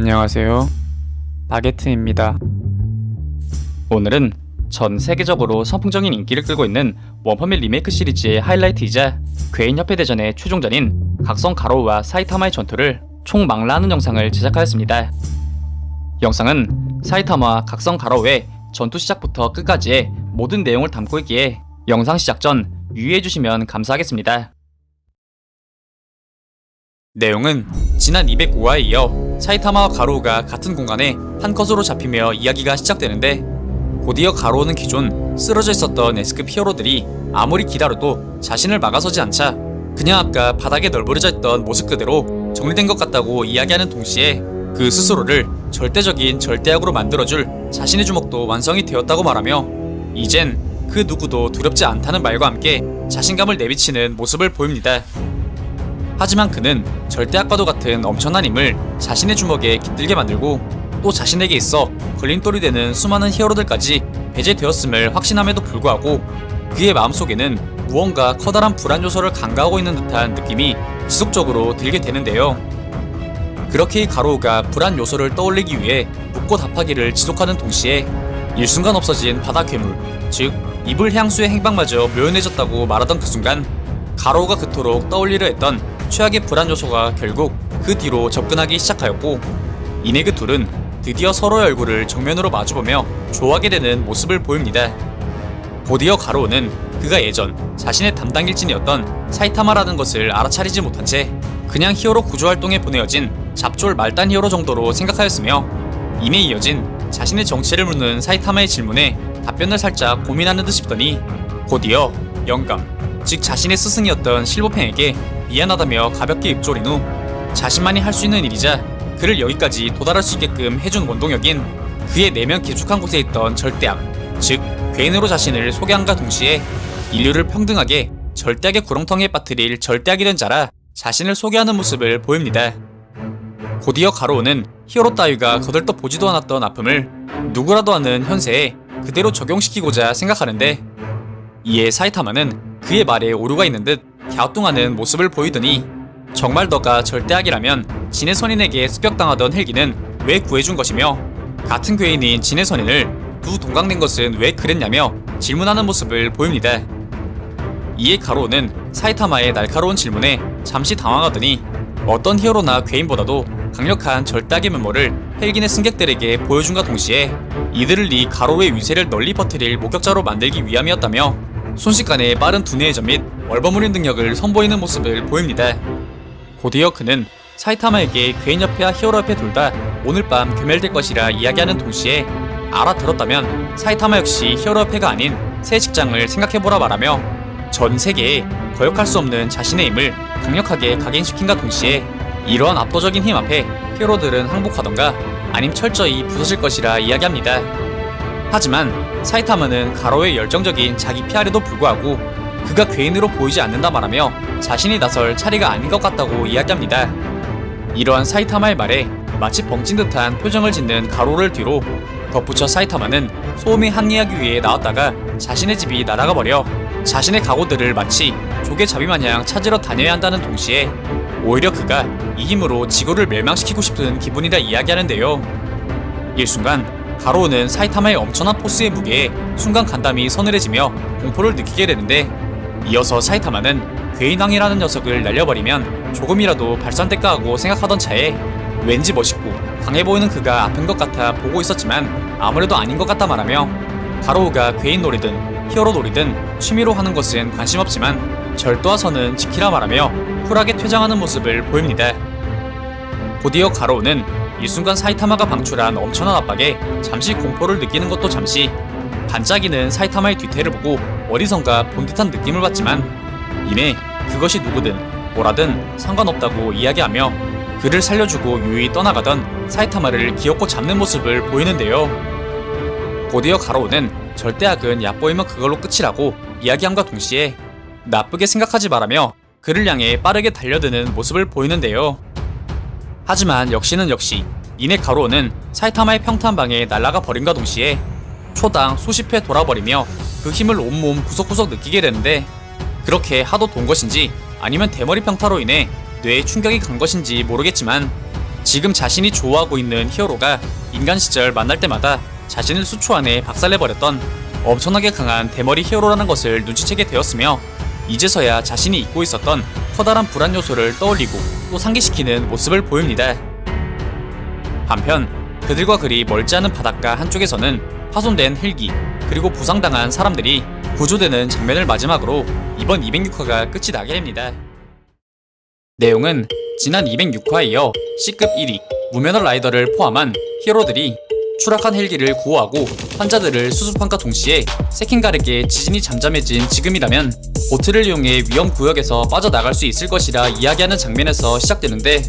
안녕하세요. 바게트입니다. 오늘은 전 세계적으로 선풍적인 인기를 끌고 있는 원펀맨 리메이크 시리즈의 하이라이트이자 괴인협회대전의 최종전인 각성 가로우와 사이타마의 전투를 총망라하는 영상을 제작하였습니다. 영상은 사이타마와 각성 가로우의 전투 시작부터 끝까지의 모든 내용을 담고 있기에 영상 시작 전 유의해주시면 감사하겠습니다. 내용은 지난 205화에 이어 사이타마와 가로우가 같은 공간에 한 컷으로 잡히며 이야기가 시작되는데, 곧이어 가로우는 기존 쓰러져 있었던 S급 히어로들이 아무리 기다려도 자신을 막아서지 않자 그냥 아까 바닥에 널브러져 있던 모습 그대로 정리된 것 같다고 이야기하는 동시에 그 스스로를 절대적인 절대악으로 만들어줄 자신의 주먹도 완성이 되었다고 말하며, 이젠 그 누구도 두렵지 않다는 말과 함께 자신감을 내비치는 모습을 보입니다. 하지만 그는 절대악과도 같은 엄청난 힘을 자신의 주먹에 깃들게 만들고 또 자신에게 있어 걸림돌이 되는 수많은 히어로들까지 배제되었음을 확신함에도 불구하고 그의 마음속에는 무언가 커다란 불안 요소를 간과하고 있는 듯한 느낌이 지속적으로 들게 되는데요. 그렇게 이 가로우가 불안 요소를 떠올리기 위해 묻고 답하기를 지속하는 동시에 일순간 없어진 바다 괴물, 즉 이불 향수의 행방마저 묘연해졌다고 말하던 그 순간, 가로우가 그토록 떠올리려 했던 최악의 불안 요소가 결국 그 뒤로 접근하기 시작하였고, 이내 그 둘은 드디어 서로의 얼굴을 정면으로 마주보며 좋아하게 되는 모습을 보입니다. 곧이어 가로우는 그가 예전 자신의 담당 일진이었던 사이타마라는 것을 알아차리지 못한 채 그냥 히어로 구조활동에 보내어진 잡졸 말단 히어로 정도로 생각하였으며, 이내 이어진 자신의 정체를 묻는 사이타마의 질문에 답변을 살짝 고민하는 듯 싶더니 곧이어 영감, 즉 자신의 스승이었던 실버팽에게 미안하다며 가볍게 읊조린 후 자신만이 할 수 있는 일이자 그를 여기까지 도달할 수 있게끔 해준 원동력인 그의 내면 깊숙한 곳에 있던 절대악, 즉 괴인으로 자신을 소개함과 동시에 인류를 평등하게 절대악의 구렁텅이에 빠뜨릴 절대악이 된 자라 자신을 소개하는 모습을 보입니다. 곧이어 가로우는 히어로 따위가 거들떠 보지도 않았던 아픔을 누구라도 아는 현세에 그대로 적용시키고자 생각하는데, 이에 사이타마는 그의 말에 오류가 있는 듯 갸우뚱하는 모습을 보이더니, 정말 너가 절대악이라면 진해선인에게 습격당하던 헬기는 왜 구해준 것이며 같은 괴인인 진해선인을 두 동강낸 것은 왜 그랬냐며 질문하는 모습을 보입니다. 이에 가로우는 사이타마의 날카로운 질문에 잠시 당황하더니 어떤 히어로나 괴인보다도 강력한 절대악의 면모를 헬기 내 승객들에게 보여준과 동시에 이들을 이 가로우의 위세를 널리 퍼뜨릴 목격자로 만들기 위함이었다며 순식간에 빠른 두뇌 회전 및 얼버무린 능력을 선보이는 모습을 보입니다. 곧이어 그는 사이타마에게 괴인협회와 히어로협회 둘 다 오늘 밤 괴멸될 것이라 이야기하는 동시에 알아들었다면 사이타마 역시 히어로협회가 아닌 새 직장을 생각해보라 말하며 전 세계에 거역할 수 없는 자신의 힘을 강력하게 각인시킨과 동시에 이러한 압도적인 힘 앞에 히어로들은 항복하던가 아님 철저히 부서질 것이라 이야기합니다. 하지만 사이타마는 가로의 열정적인 자기 PR에도 불구하고 그가 괴인으로 보이지 않는다 말하며 자신이 나설 차례가 아닌 것 같다고 이야기합니다. 이러한 사이타마의 말에 마치 벙찐 듯한 표정을 짓는 가로를 뒤로 덧붙여 사이타마는 소음에 항의하기 위해 나왔다가 자신의 집이 날아가 버려 자신의 각오들을 마치 조개잡이 마냥 찾으러 다녀야 한다는 동시에 오히려 그가 이 힘으로 지구를 멸망시키고 싶은 기분이라 이야기하는데요. 일순간 가로우는 사이타마의 엄청난 포스의 무게에 순간 간담이 서늘해지며 공포를 느끼게 되는데, 이어서 사이타마는 괴인왕이라는 녀석을 날려버리면 조금이라도 발산될까 하고 생각하던 차에 왠지 멋있고 강해 보이는 그가 아픈 것 같아 보고 있었지만 아무래도 아닌 것 같다 말하며, 가로우가 괴인 놀이든 히어로 놀이든 취미로 하는 것은 관심 없지만 절도와 선은 지키라 말하며 쿨하게 퇴장하는 모습을 보입니다. 곧이어 가로우는 일순간 사이타마가 방출한 엄청난 압박에 잠시 공포를 느끼는 것도 잠시, 반짝이는 사이타마의 뒤태를 보고 어디선가 본 듯한 느낌을 받지만 이내 그것이 누구든 뭐라든 상관없다고 이야기하며 그를 살려주고 유유히 떠나가던 사이타마를 기어코 잡는 모습을 보이는데요. 곧이어 가로우는 절대악은 얕보이면 그걸로 끝이라고 이야기함과 동시에 나쁘게 생각하지 말라며 그를 향해 빠르게 달려드는 모습을 보이는데요. 하지만 역시는 역시 이내 가로우는 사이타마의 평탄방에 날아가 버림과 동시에 초당 수십 회 돌아버리며 그 힘을 온몸 구석구석 느끼게 되는데, 그렇게 하도 돈 것인지 아니면 대머리 평타로 인해 뇌에 충격이 간 것인지 모르겠지만 지금 자신이 좋아하고 있는 히어로가 인간 시절 만날 때마다 자신을 수초 안에 박살내버렸던 엄청나게 강한 대머리 히어로라는 것을 눈치채게 되었으며 이제서야 자신이 잊고 있었던 커다란 불안 요소를 떠올리고 또 상기시키는 모습을 보입니다. 한편 그들과 그리 멀지 않은 바닷가 한쪽에서는 파손된 헬기 그리고 부상당한 사람들이 구조되는 장면을 마지막으로 이번 206화가 끝이 나게 됩니다. 내용은 지난 206화에 이어 C급 1위 무면허 라이더를 포함한 히어로들이 추락한 헬기를 구호하고 환자들을 수습함과 동시에 세킹갈에게 지진이 잠잠해진 지금이라면 보트를 이용해 위험 구역에서 빠져나갈 수 있을 것이라 이야기하는 장면에서 시작되는데,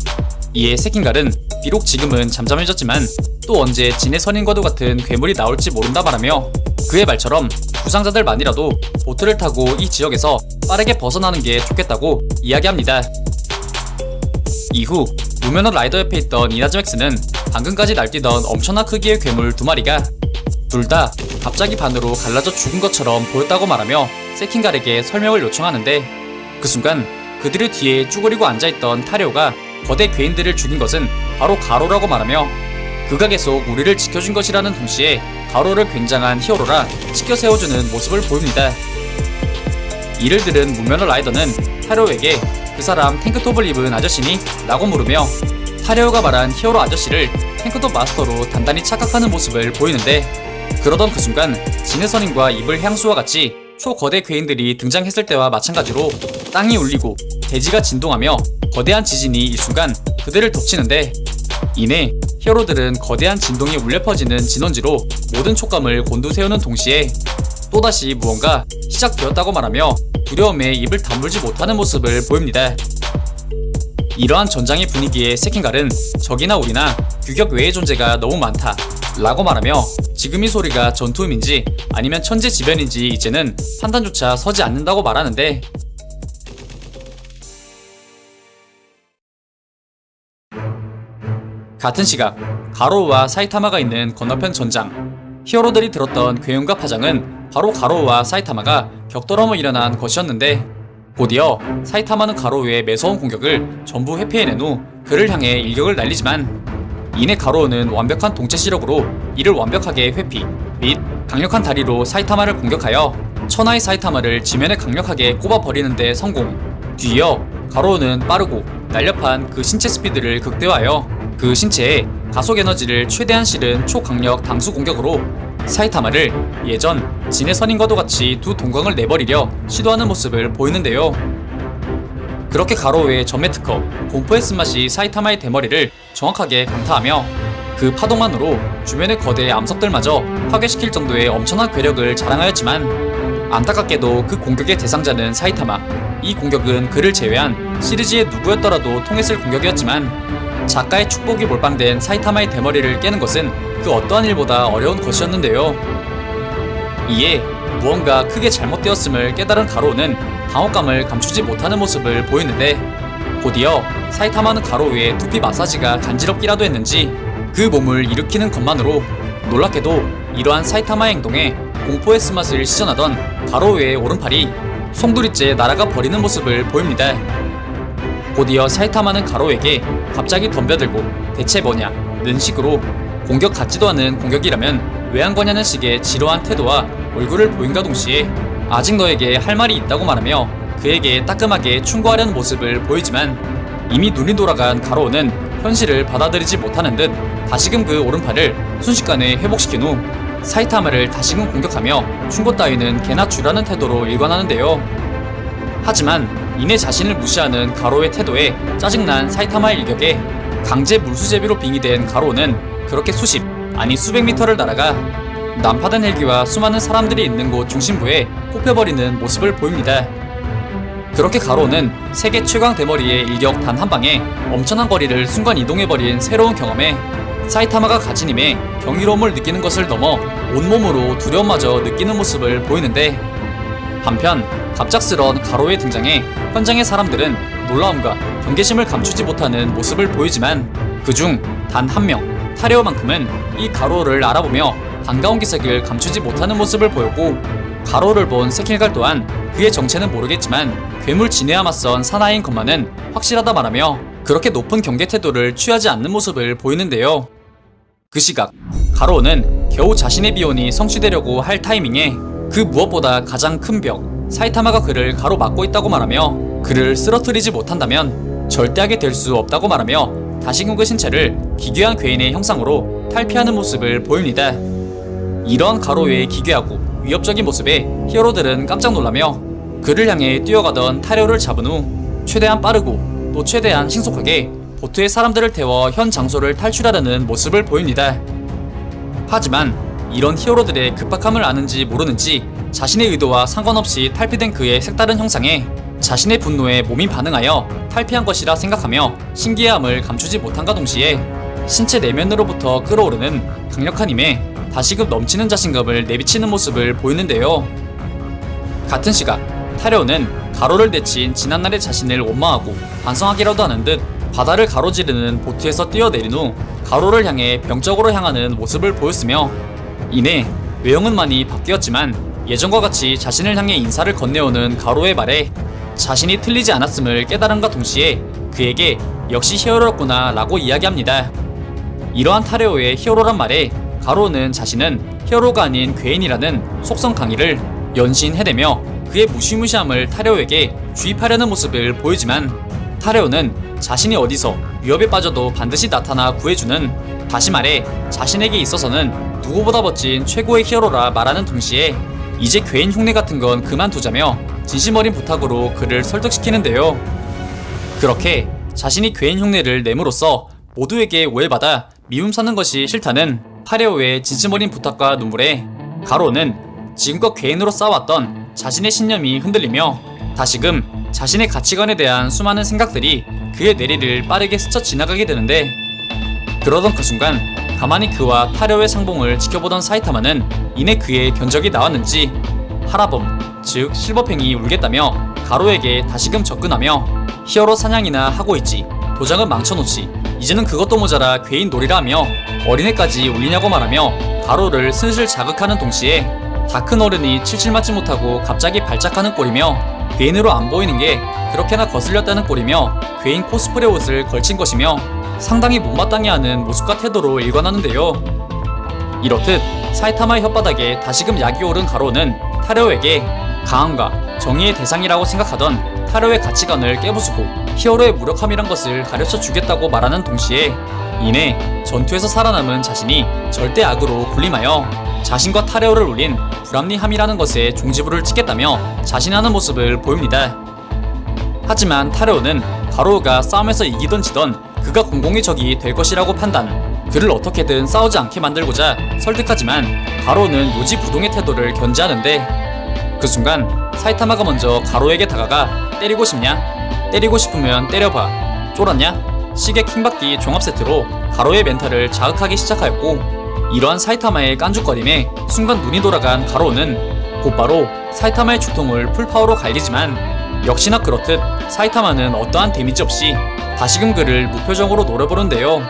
이에 세킹갈은 비록 지금은 잠잠해졌지만 또 언제 진의 선인과도 같은 괴물이 나올지 모른다 말하며 그의 말처럼 부상자들만이라도 보트를 타고 이 지역에서 빠르게 벗어나는 게 좋겠다고 이야기합니다. 이후 무면허 라이더 옆에 있던 이나즈맥스는 방금까지 날뛰던 엄청난 크기의 괴물 두 마리가 둘 다 갑자기 반으로 갈라져 죽은 것처럼 보였다고 말하며 세킹갈에게 설명을 요청하는데, 그 순간 그들의 뒤에 쭈그리고 앉아있던 타레오가 거대 괴인들을 죽인 것은 바로 가로라고 말하며 그가 계속 우리를 지켜준 것이라는 동시에 가로를 굉장한 히어로라 지켜 세워주는 모습을 보입니다. 이를 들은 무면허 라이더는 타레오에게 그 사람 탱크톱을 입은 아저씨니? 라고 물으며 타레오가 말한 히어로 아저씨를 탱크톱 마스터로 단단히 착각하는 모습을 보이는데, 그러던 그 순간 진의 선인과 이블 향수와 같이 초거대 괴인들이 등장했을 때와 마찬가지로 땅이 울리고 대지가 진동하며 거대한 지진이 일순간 그들을 덮치는데, 이내 히어로들은 거대한 진동이 울려 퍼지는 진원지로 모든 촉감을 곤두세우는 동시에 또다시 무언가 시작되었다고 말하며 두려움에 입을 다물지 못하는 모습을 보입니다. 이러한 전장의 분위기에 세킹갈은 적이나 우리나 규격 외의 존재가 너무 많다 라고 말하며 지금 이 소리가 전투음인지 아니면 천재지변인지 이제는 판단조차 서지 않는다고 말하는데, 같은 시각 가로우와 사이타마가 있는 건너편 전장, 히어로들이 들었던 괴음과 파장은 바로 가로우와 사이타마가 격돌함으로 일어난 것이었는데, 곧이어 사이타마는 가로우의 매서운 공격을 전부 회피해낸 후 그를 향해 일격을 날리지만 이내 가로우는 완벽한 동체 시력으로 이를 완벽하게 회피 및 강력한 다리로 사이타마를 공격하여 천하의 사이타마를 지면에 강력하게 꼽아버리는 데 성공. 뒤이어 가로우는 빠르고 날렵한 그 신체 스피드를 극대화하여 그 신체에 가속 에너지를 최대한 실은 초강력 당수 공격으로 사이타마를 예전 진의 선인과도 같이 두 동강을 내버리려 시도하는 모습을 보이는데요. 그렇게 가로우의 전매 특허 공포의 쓴맛이 사이타마의 대머리를 정확하게 강타하며 그 파동만으로 주변의 거대 암석들마저 파괴시킬 정도의 엄청난 괴력을 자랑하였지만, 안타깝게도 그 공격의 대상자는 사이타마. 이 공격은 그를 제외한 시리즈의 누구였더라도 통했을 공격이었지만 작가의 축복이 몰빵된 사이타마의 대머리를 깨는 것은 그 어떠한 일보다 어려운 것이었는데요. 이에 무언가 크게 잘못되었음을 깨달은 가로우는 당혹감을 감추지 못하는 모습을 보이는데, 곧이어 사이타마는 가로우의 두피 마사지가 간지럽기라도 했는지 그 몸을 일으키는 것만으로 놀랍게도 이러한 사이타마의 행동에 공포의 쓴맛을 시전하던 가로우의 오른팔이 송두리째 날아가 버리는 모습을 보입니다. 곧이어 사이타마는 가로우에게 갑자기 덤벼들고 대체 뭐냐는 식으로 공격 같지도 않은 공격이라면 왜 한 거냐는 식의 지루한 태도와 얼굴을 보인과 동시에 아직 너에게 할 말이 있다고 말하며 그에게 따끔하게 충고하려는 모습을 보이지만, 이미 눈이 돌아간 가로우는 현실을 받아들이지 못하는 듯 다시금 그 오른팔을 순식간에 회복시킨 후 사이타마를 다시금 공격하며 충고 따위는 개나 주라는 태도로 일관하는데요. 하지만 이내 자신을 무시하는 가로우의 태도에 짜증난 사이타마의 일격에 강제 물수제비로 빙의된 가로우는 그렇게 수십 아니 수백 미터를 날아가 난파된 헬기와 수많은 사람들이 있는 곳 중심부에 꼽혀버리는 모습을 보입니다. 그렇게 가로우는 세계 최강 대머리의 일격 단 한 방에 엄청난 거리를 순간 이동해버린 새로운 경험에 사이타마가 가진 힘에 경이로움을 느끼는 것을 넘어 온몸으로 두려움마저 느끼는 모습을 보이는데, 한편 갑작스런 가로우의 등장에 현장의 사람들은 놀라움과 경계심을 감추지 못하는 모습을 보이지만, 그중 단 한 명 타레오만큼은 이 가로우를 알아보며 반가운 기색을 감추지 못하는 모습을 보였고, 가로우를 본 세킬갈 또한 그의 정체는 모르겠지만 괴물 진해와 맞선 사나이인 것만은 확실하다 말하며 그렇게 높은 경계 태도를 취하지 않는 모습을 보이는데요. 그 시각 가로우는 겨우 자신의 비혼이 성취되려고 할 타이밍에 그 무엇보다 가장 큰 벽 사이타마가 그를 가로막고 있다고 말하며 그를 쓰러뜨리지 못한다면 절대하게 될 수 없다고 말하며 다시금 그 신체를 기괴한 괴인의 형상으로 탈피하는 모습을 보입니다. 이러한 가로우의 기괴하고 위협적인 모습에 히어로들은 깜짝 놀라며 그를 향해 뛰어가던 타료를 잡은 후 최대한 빠르고 또 최대한 신속하게 보트에 사람들을 태워 현 장소를 탈출하려는 모습을 보입니다. 하지만 이런 히어로들의 급박함을 아는지 모르는지 자신의 의도와 상관없이 탈피된 그의 색다른 형상에 자신의 분노에 몸이 반응하여 탈피한 것이라 생각하며 신기해함을 감추지 못한과 동시에 신체 내면으로부터 끌어오르는 강력한 힘에 다시금 넘치는 자신감을 내비치는 모습을 보이는데요. 같은 시각 타료는 가로를 내친 지난날의 자신을 원망하고 반성하기라도 하는 듯 바다를 가로지르는 보트에서 뛰어내린 후 가로를 향해 병적으로 향하는 모습을 보였으며 이내 외형은 많이 바뀌었지만 예전과 같이 자신을 향해 인사를 건네오는 가로의 말에 자신이 틀리지 않았음을 깨달음과 동시에 그에게 역시 히어로였구나 라고 이야기합니다. 이러한 타레오의 히어로란 말에 가로는 자신은 히어로가 아닌 괴인이라는 속성 강의를 연신 해대며 그의 무시무시함을 타레오에게 주입하려는 모습을 보이지만 타레오는 자신이 어디서 위협에 빠져도 반드시 나타나 구해주는, 다시 말해 자신에게 있어서는 누구보다 멋진 최고의 히어로라 말하는 동시에 이제 괴인 흉내 같은 건 그만두자며 진심 어린 부탁으로 그를 설득시키는데요. 그렇게 자신이 괴인 흉내를 내므로써 모두에게 오해받아 미움 사는 것이 싫다는 타레오의 진심 어린 부탁과 눈물에 가로는 지금껏 괴인으로 싸웠던 자신의 신념이 흔들리며 다시금 자신의 가치관에 대한 수많은 생각들이 그의 뇌리를 빠르게 스쳐 지나가게 되는데, 그러던 그 순간 가만히 그와 타레오의 상봉을 지켜보던 사이타마는 이내 그의 견적이 나왔는지 하라범, 즉 실버팽이 울겠다며 가로에게 다시금 접근하며 히어로 사냥이나 하고 있지, 도장은 망쳐놓지, 이제는 그것도 모자라 괴인 놀이라 하며 어린애까지 울리냐고 말하며 가로를 슬슬 자극하는 동시에 다 큰 어른이 칠칠 맞지 못하고 갑자기 발작하는 꼴이며 괴인으로 안 보이는 게 그렇게나 거슬렸다는 꼴이며 괴인 코스프레 옷을 걸친 것이며 상당히 못마땅해하는 모습과 태도로 일관하는데요. 이렇듯 사이타마의 혓바닥에 다시금 약이 오른 가로는 타레오에게 강함과 정의의 대상이라고 생각하던 타레오의 가치관을 깨부수고 히어로의 무력함이란 것을 가르쳐 주겠다고 말하는 동시에 이내 전투에서 살아남은 자신이 절대 악으로 군림하여 자신과 타레오를 울린 불합리함이라는 것에 종지부를 찍겠다며 자신하는 모습을 보입니다. 하지만 타레오는 가로우가 싸움에서 이기던 지던 그가 공공의 적이 될 것이라고 판단, 그를 어떻게든 싸우지 않게 만들고자 설득하지만 가로우는 요지부동의 태도를 견제하는데, 그 순간 사이타마가 먼저 가로에게 다가가 때리고 싶냐? 때리고 싶으면 때려봐. 쫄았냐? 시계 킹받기 종합 세트로 가로의 멘탈을 자극하기 시작하였고, 이러한 사이타마의 깐죽거림에 순간 눈이 돌아간 가로우는 곧바로 사이타마의 죽통을 풀파워로 갈기지만 역시나 그렇듯 사이타마는 어떠한 데미지 없이 다시금 그를 무표정으로 노려보는데요.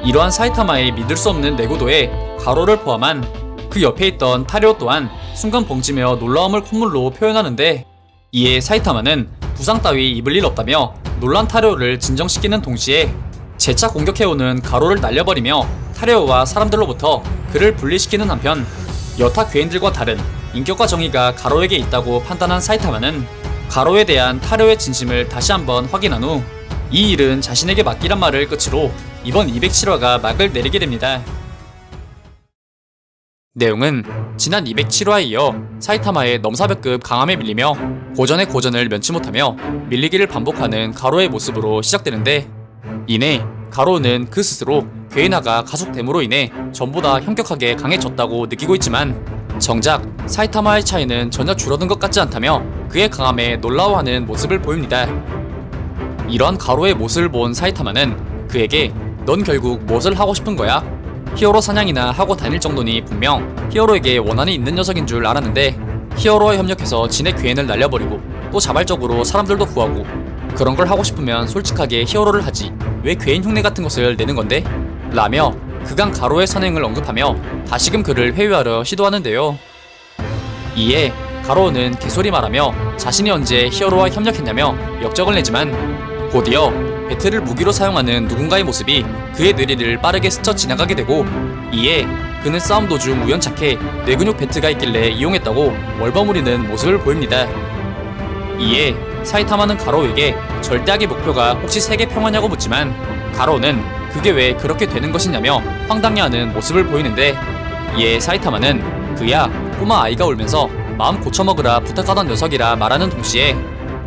이러한 사이타마의 믿을 수 없는 내구도에 가로를 포함한 그 옆에 있던 타레오 또한 순간 벙찌며 놀라움을 콧물로 표현하는데, 이에 사이타마는 부상 따위 입을 일 없다며 놀란 타레오를 진정시키는 동시에 재차 공격해오는 가로를 날려버리며 타레오와 사람들로부터 그를 분리시키는 한편 여타 괴인들과 다른 인격과 정의가 가로에게 있다고 판단한 사이타마는 가로에 대한 타레오의 진심을 다시 한번 확인한 후 이 일은 자신에게 맡기란 말을 끝으로 이번 207화가 막을 내리게 됩니다. 내용은 지난 207화에 이어 사이타마의 넘사벽급 강함에 밀리며 고전의 고전을 면치 못하며 밀리기를 반복하는 가로의 모습으로 시작되는데, 이내 가로는 그 스스로 괴인화가 가속됨으로 인해 전보다 현격하게 강해졌다고 느끼고 있지만 정작 사이타마의 차이는 전혀 줄어든 것 같지 않다며 그의 강함에 놀라워하는 모습을 보입니다. 이러한 가로의 모습을 본 사이타마는 그에게 넌 결국 무엇을 하고 싶은 거야? 히어로 사냥이나 하고 다닐 정도니 분명 히어로에게 원한이 있는 녀석인 줄 알았는데 히어로와 협력해서 진의 괴인을 날려버리고 또 자발적으로 사람들도 구하고 그런 걸 하고 싶으면 솔직하게 히어로를 하지 왜 괴인 흉내 같은 것을 내는 건데? 라며 그간 가로의 선행을 언급하며 다시금 그를 회유하려 시도하는데요. 이에 가로는 개소리 말하며 자신이 언제 히어로와 협력했냐며 역적을 내지만 곧이어 배트를 무기로 사용하는 누군가의 모습이 그의 뇌리를 빠르게 스쳐 지나가게 되고, 이에 그는 싸움 도중 우연찮게 뇌근육 배트가 있길래 이용했다고 월버무리는 모습을 보입니다. 이에 사이타마는 가로우에게 절대악의 목표가 혹시 세계 평화냐고 묻지만, 가로우는 그게 왜 그렇게 되는 것이냐며 황당해하는 모습을 보이는데, 이에 사이타마는 그야 꼬마 아이가 울면서 마음 고쳐먹으라 부탁하던 녀석이라 말하는 동시에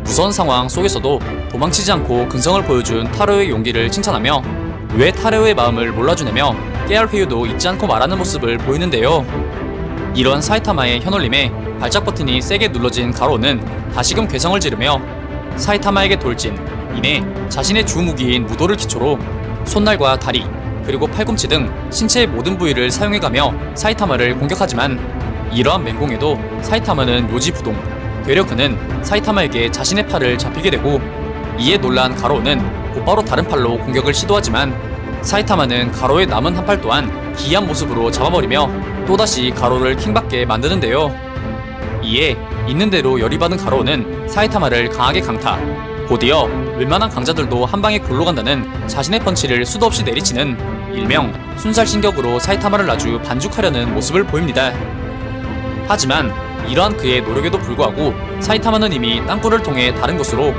무서운 상황 속에서도 도망치지 않고 근성을 보여준 타로의 용기를 칭찬하며 왜 타로의 마음을 몰라주냐며 깨알 회유도 잊지 않고 말하는 모습을 보이는데요. 이런 사이타마의 현올림에 발작 버튼이 세게 눌러진 가로우는 다시금 괴성을 지르며 사이타마에게 돌진, 이내 자신의 주 무기인 무도를 기초로 손날과 다리, 그리고 팔꿈치 등 신체의 모든 부위를 사용해가며 사이타마를 공격하지만, 이러한 맹공에도 사이타마는 요지부동. 되려 그는 사이타마에게 자신의 팔을 잡히게 되고, 이에 놀란 가로우는 곧바로 다른 팔로 공격을 시도하지만 사이타마는 가로우의 남은 한 팔 또한 기이한 모습으로 잡아버리며 또다시 가로우를 킹받게 만드는데요. 이에 있는 대로 열이 받은 가로우는 사이타마를 강하게 강타, 곧이어 웬만한 강자들도 한 방에 골로 간다는 자신의 펀치를 수도 없이 내리치는 일명 순살신격으로 사이타마를 아주 반죽하려는 모습을 보입니다. 하지만 이러한 그의 노력에도 불구하고 사이타마는 이미 땅굴을 통해 다른 곳으로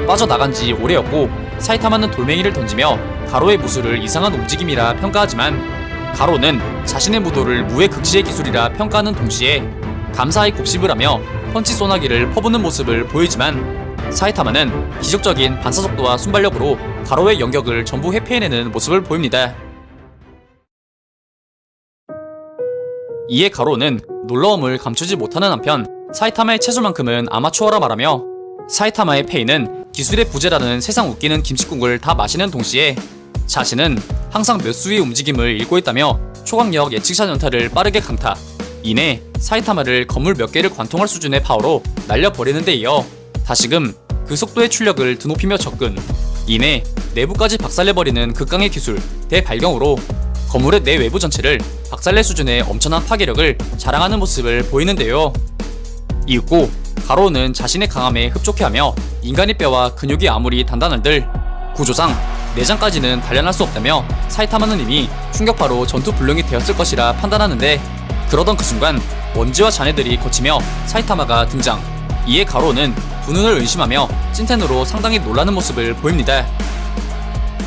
빠져나간 지 오래였고, 사이타마는 돌멩이를 던지며 가로의 무술을 이상한 움직임이라 평가하지만, 가로는 자신의 무도를 무의 극치의 기술이라 평가하는 동시에 감사히 곱씹을 하며 펀치 소나기를 퍼붓는 모습을 보이지만, 사이타마는 기적적인 반사속도와 순발력으로 가로의 연격을 전부 회피해내는 모습을 보입니다. 이에 가로는 놀라움을 감추지 못하는 한편 사이타마의 체술만큼은 아마추어라 말하며, 사이타마의 페이는 기술의 부재라는 세상 웃기는 김치국을 다 마시는 동시에 자신은 항상 몇 수의 움직임을 읽고 있다며 초강력 예측샷 연타를 빠르게 강타, 이내 사이타마를 건물 몇 개를 관통할 수준의 파워로 날려버리는 데 이어 다시금 그 속도의 출력을 드높이며 접근, 이내 내부까지 박살내버리는 극강의 기술 대발경으로 건물의 내외부 전체를 박살낼 수준의 엄청난 파괴력을 자랑하는 모습을 보이는데요. 이윽고 가로우는 자신의 강함에 흡족해하며 인간의 뼈와 근육이 아무리 단단한들 구조상 내장까지는 단련할 수 없다며 사이타마는 이미 충격파로 전투 불능이 되었을 것이라 판단하는데, 그러던 그 순간 먼지와 잔해들이 거치며 사이타마가 등장. 이에 가로우는 두 눈을 의심하며 찐텐으로 상당히 놀라는 모습을 보입니다.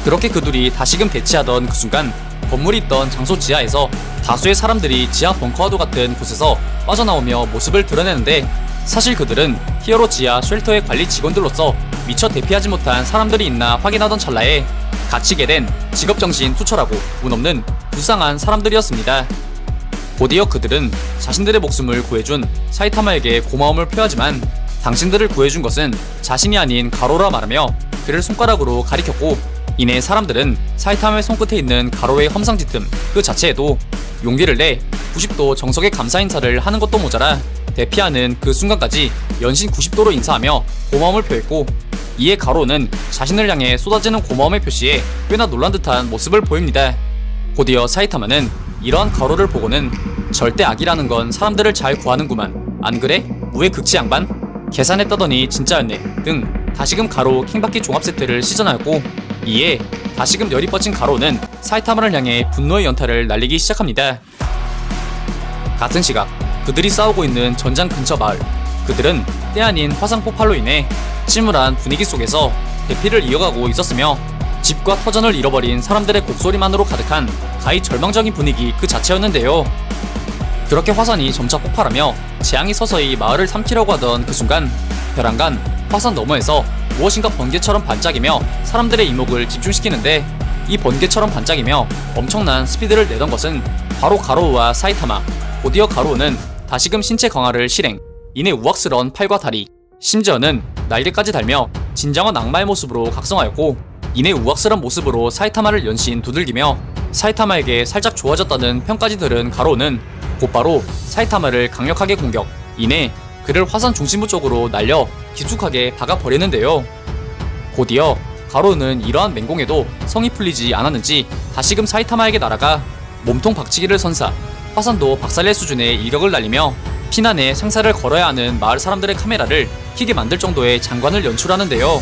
그렇게 그둘이 다시금 대치하던 그 순간 건물이 있던 장소 지하에서 다수의 사람들이 지하 벙커와도 같은 곳에서 빠져나오며 모습을 드러내는데, 사실 그들은 히어로 지하 쉘터의 관리 직원들로서 미처 대피하지 못한 사람들이 있나 확인하던 찰나에 갇히게 된 직업정신 투철하고 운 없는 불쌍한 사람들이었습니다. 곧이어 그들은 자신들의 목숨을 구해준 사이타마에게 고마움을 표하지만, 당신들을 구해준 것은 자신이 아닌 가로라 말하며 그를 손가락으로 가리켰고, 이내 사람들은 사이타마의 손끝에 있는 가로의 험상짓음 그 자체에도 용기를 내 90도 정석의 감사 인사를 하는 것도 모자라 대피하는 그 순간까지 연신 90도로 인사하며 고마움을 표했고, 이에 가로는 자신을 향해 쏟아지는 고마움의 표시에 꽤나 놀란 듯한 모습을 보입니다. 곧이어 사이타마는 이러한 가로를 보고는 절대 악이라는 건 사람들을 잘 구하는구만, 안 그래? 무의 극치 양반? 계산했다더니 진짜였네 등 다시금 가로 킹받기 종합 세트를 시전하였고, 이에 다시금 열이 뻗친 가로는 사이타마를 향해 분노의 연타를 날리기 시작합니다. 같은 시각 그들이 싸우고 있는 전장 근처 마을, 그들은 때 아닌 화상 폭발로 인해 침울한 분위기 속에서 대피를 이어가고 있었으며, 집과 터전을 잃어버린 사람들의 곡소리만으로 가득한 가히 절망적인 분위기 그 자체였는데요. 그렇게 화산이 점차 폭발하며 재앙이 서서히 마을을 삼키려고 하던 그 순간, 벼랑간 화산 너머에서 무엇인가 번개처럼 반짝이며 사람들의 이목을 집중시키는데, 이 번개처럼 반짝이며 엄청난 스피드를 내던 것은 바로 가로우와 사이타마. 곧이어 가로우는 다시금 신체 강화를 실행, 이내 우악스러운 팔과 다리, 심지어는 날개까지 달며 진정한 악마의 모습으로 각성하였고, 이내 우악스러운 모습으로 사이타마를 연신 두들기며 사이타마에게 살짝 좋아졌다는 평까지 들은 가로우는 곧바로 사이타마를 강력하게 공격, 이내 그를 화산 중심부 쪽으로 날려 깊숙하게 박아버리는데요. 곧이어 가로우는 이러한 맹공에도 성이 풀리지 않았는지 다시금 사이타마에게 날아가 몸통 박치기를 선사, 화산도 박살낼 수준의 일격을 날리며 피난에 생사를 걸어야 하는 마을 사람들의 카메라를 켜게 만들 정도의 장관을 연출하는데요.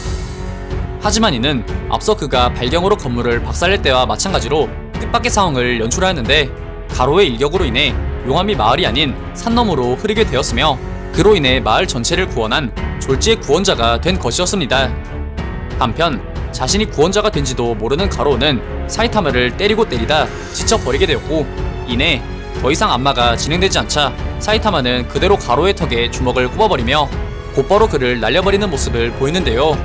하지만 이는 앞서 그가 발경으로 건물을 박살낼 때와 마찬가지로 뜻밖의 상황을 연출하였는데 가로의 일격으로 인해 용암이 마을이 아닌 산 너머로 흐르게 되었으며 그로 인해 마을 전체를 구원한 졸지의 구원자가 된 것이었습니다. 한편 자신이 구원자가 된지도 모르는 가로우는 사이타마를 때리고 때리다 지쳐버리게 되었고 이내 더 이상 안마가 진행되지 않자 사이타마는 그대로 가로의 턱에 주먹을 꼽아버리며 곧바로 그를 날려버리는 모습을 보이는데요.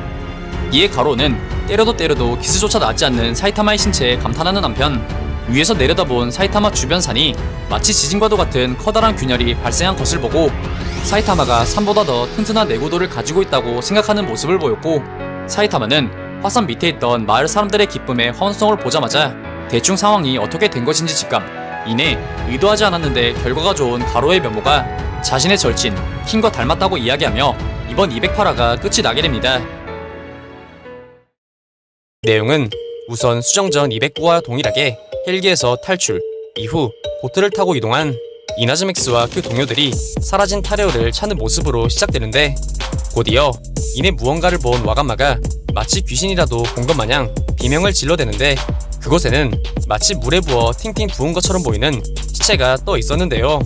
이에 가로우는 때려도 때려도 기스조차 나지 않는 사이타마의 신체에 감탄하는 한편 위에서 내려다본 사이타마 주변 산이 마치 지진과도 같은 커다란 균열이 발생한 것을 보고 사이타마가 산보다 더 튼튼한 내구도를 가지고 있다고 생각하는 모습을 보였고 사이타마는 화산 밑에 있던 마을 사람들의 기쁨의 환호성을 보자마자 대충 상황이 어떻게 된 것인지 직감, 이내 의도하지 않았는데 결과가 좋은 가로의 면모가 자신의 절친 킹과 닮았다고 이야기하며 이번 208화가 끝이 나게 됩니다. 내용은 우선 수정전 209화와 동일하게 헬기에서 탈출, 이후 보트를 타고 이동한 이나즈맥스와 그 동료들이 사라진 타레오를 찾는 모습으로 시작되는데 곧이어 이내 무언가를 본 와간마가 마치 귀신이라도 본 것 마냥 비명을 질러대는데 그곳에는 마치 물에 부어 팅팅 부은 것처럼 보이는 시체가 떠 있었는데요.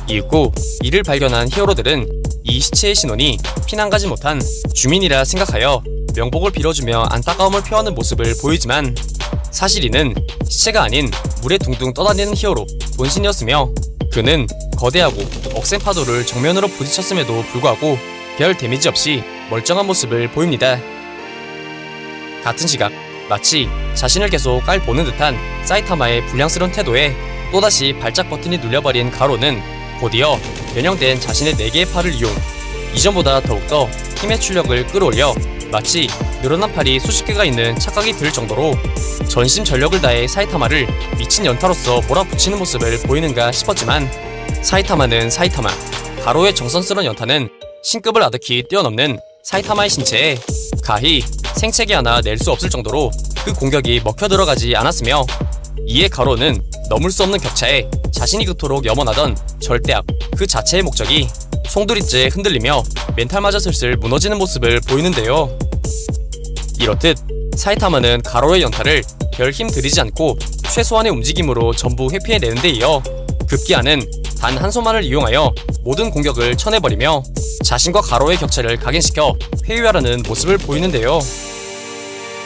이윽고 이를 발견한 히어로들은 이 시체의 신원이 피난 가지 못한 주민이라 생각하여 명복을 빌어주며 안타까움을 표하는 모습을 보이지만 사실 이는 시체가 아닌 물에 둥둥 떠다니는 히어로 본신이었으며 그는 거대하고 억센 파도를 정면으로 부딪혔음에도 불구하고 별 데미지 없이 멀쩡한 모습을 보입니다. 같은 시각 마치 자신을 계속 깔보는 듯한 사이타마의 불량스러운 태도에 또다시 발작 버튼이 눌려버린 가로는 곧이어 변형된 자신의 4개의 팔을 이용 이전보다 더욱더 힘의 출력을 끌어올려 마치 늘어난 팔이 수십 개가 있는 착각이 들 정도로 전심 전력을 다해 사이타마를 미친 연타로서 몰아붙이는 모습을 보이는가 싶었지만 사이타마는 사이타마, 가로의 정성스러운 연타는 신급을 아득히 뛰어넘는 사이타마의 신체에 가히 생채기 하나 낼 수 없을 정도로 그 공격이 먹혀 들어가지 않았으며 이에 가로는 넘을 수 없는 격차에 자신이 그토록 염원하던 절대악 그 자체의 목적이 송두리째 흔들리며 멘탈마저 슬슬 무너지는 모습을 보이는데요. 이렇듯 사이타마는 가로의 연타를 별 힘 들이지 않고 최소한의 움직임으로 전부 회피해내는 데 이어 급기야는 단 한 손만을 이용하여 모든 공격을 쳐내버리며 자신과 가로의 격차를 각인시켜 회유하려는 모습을 보이는데요.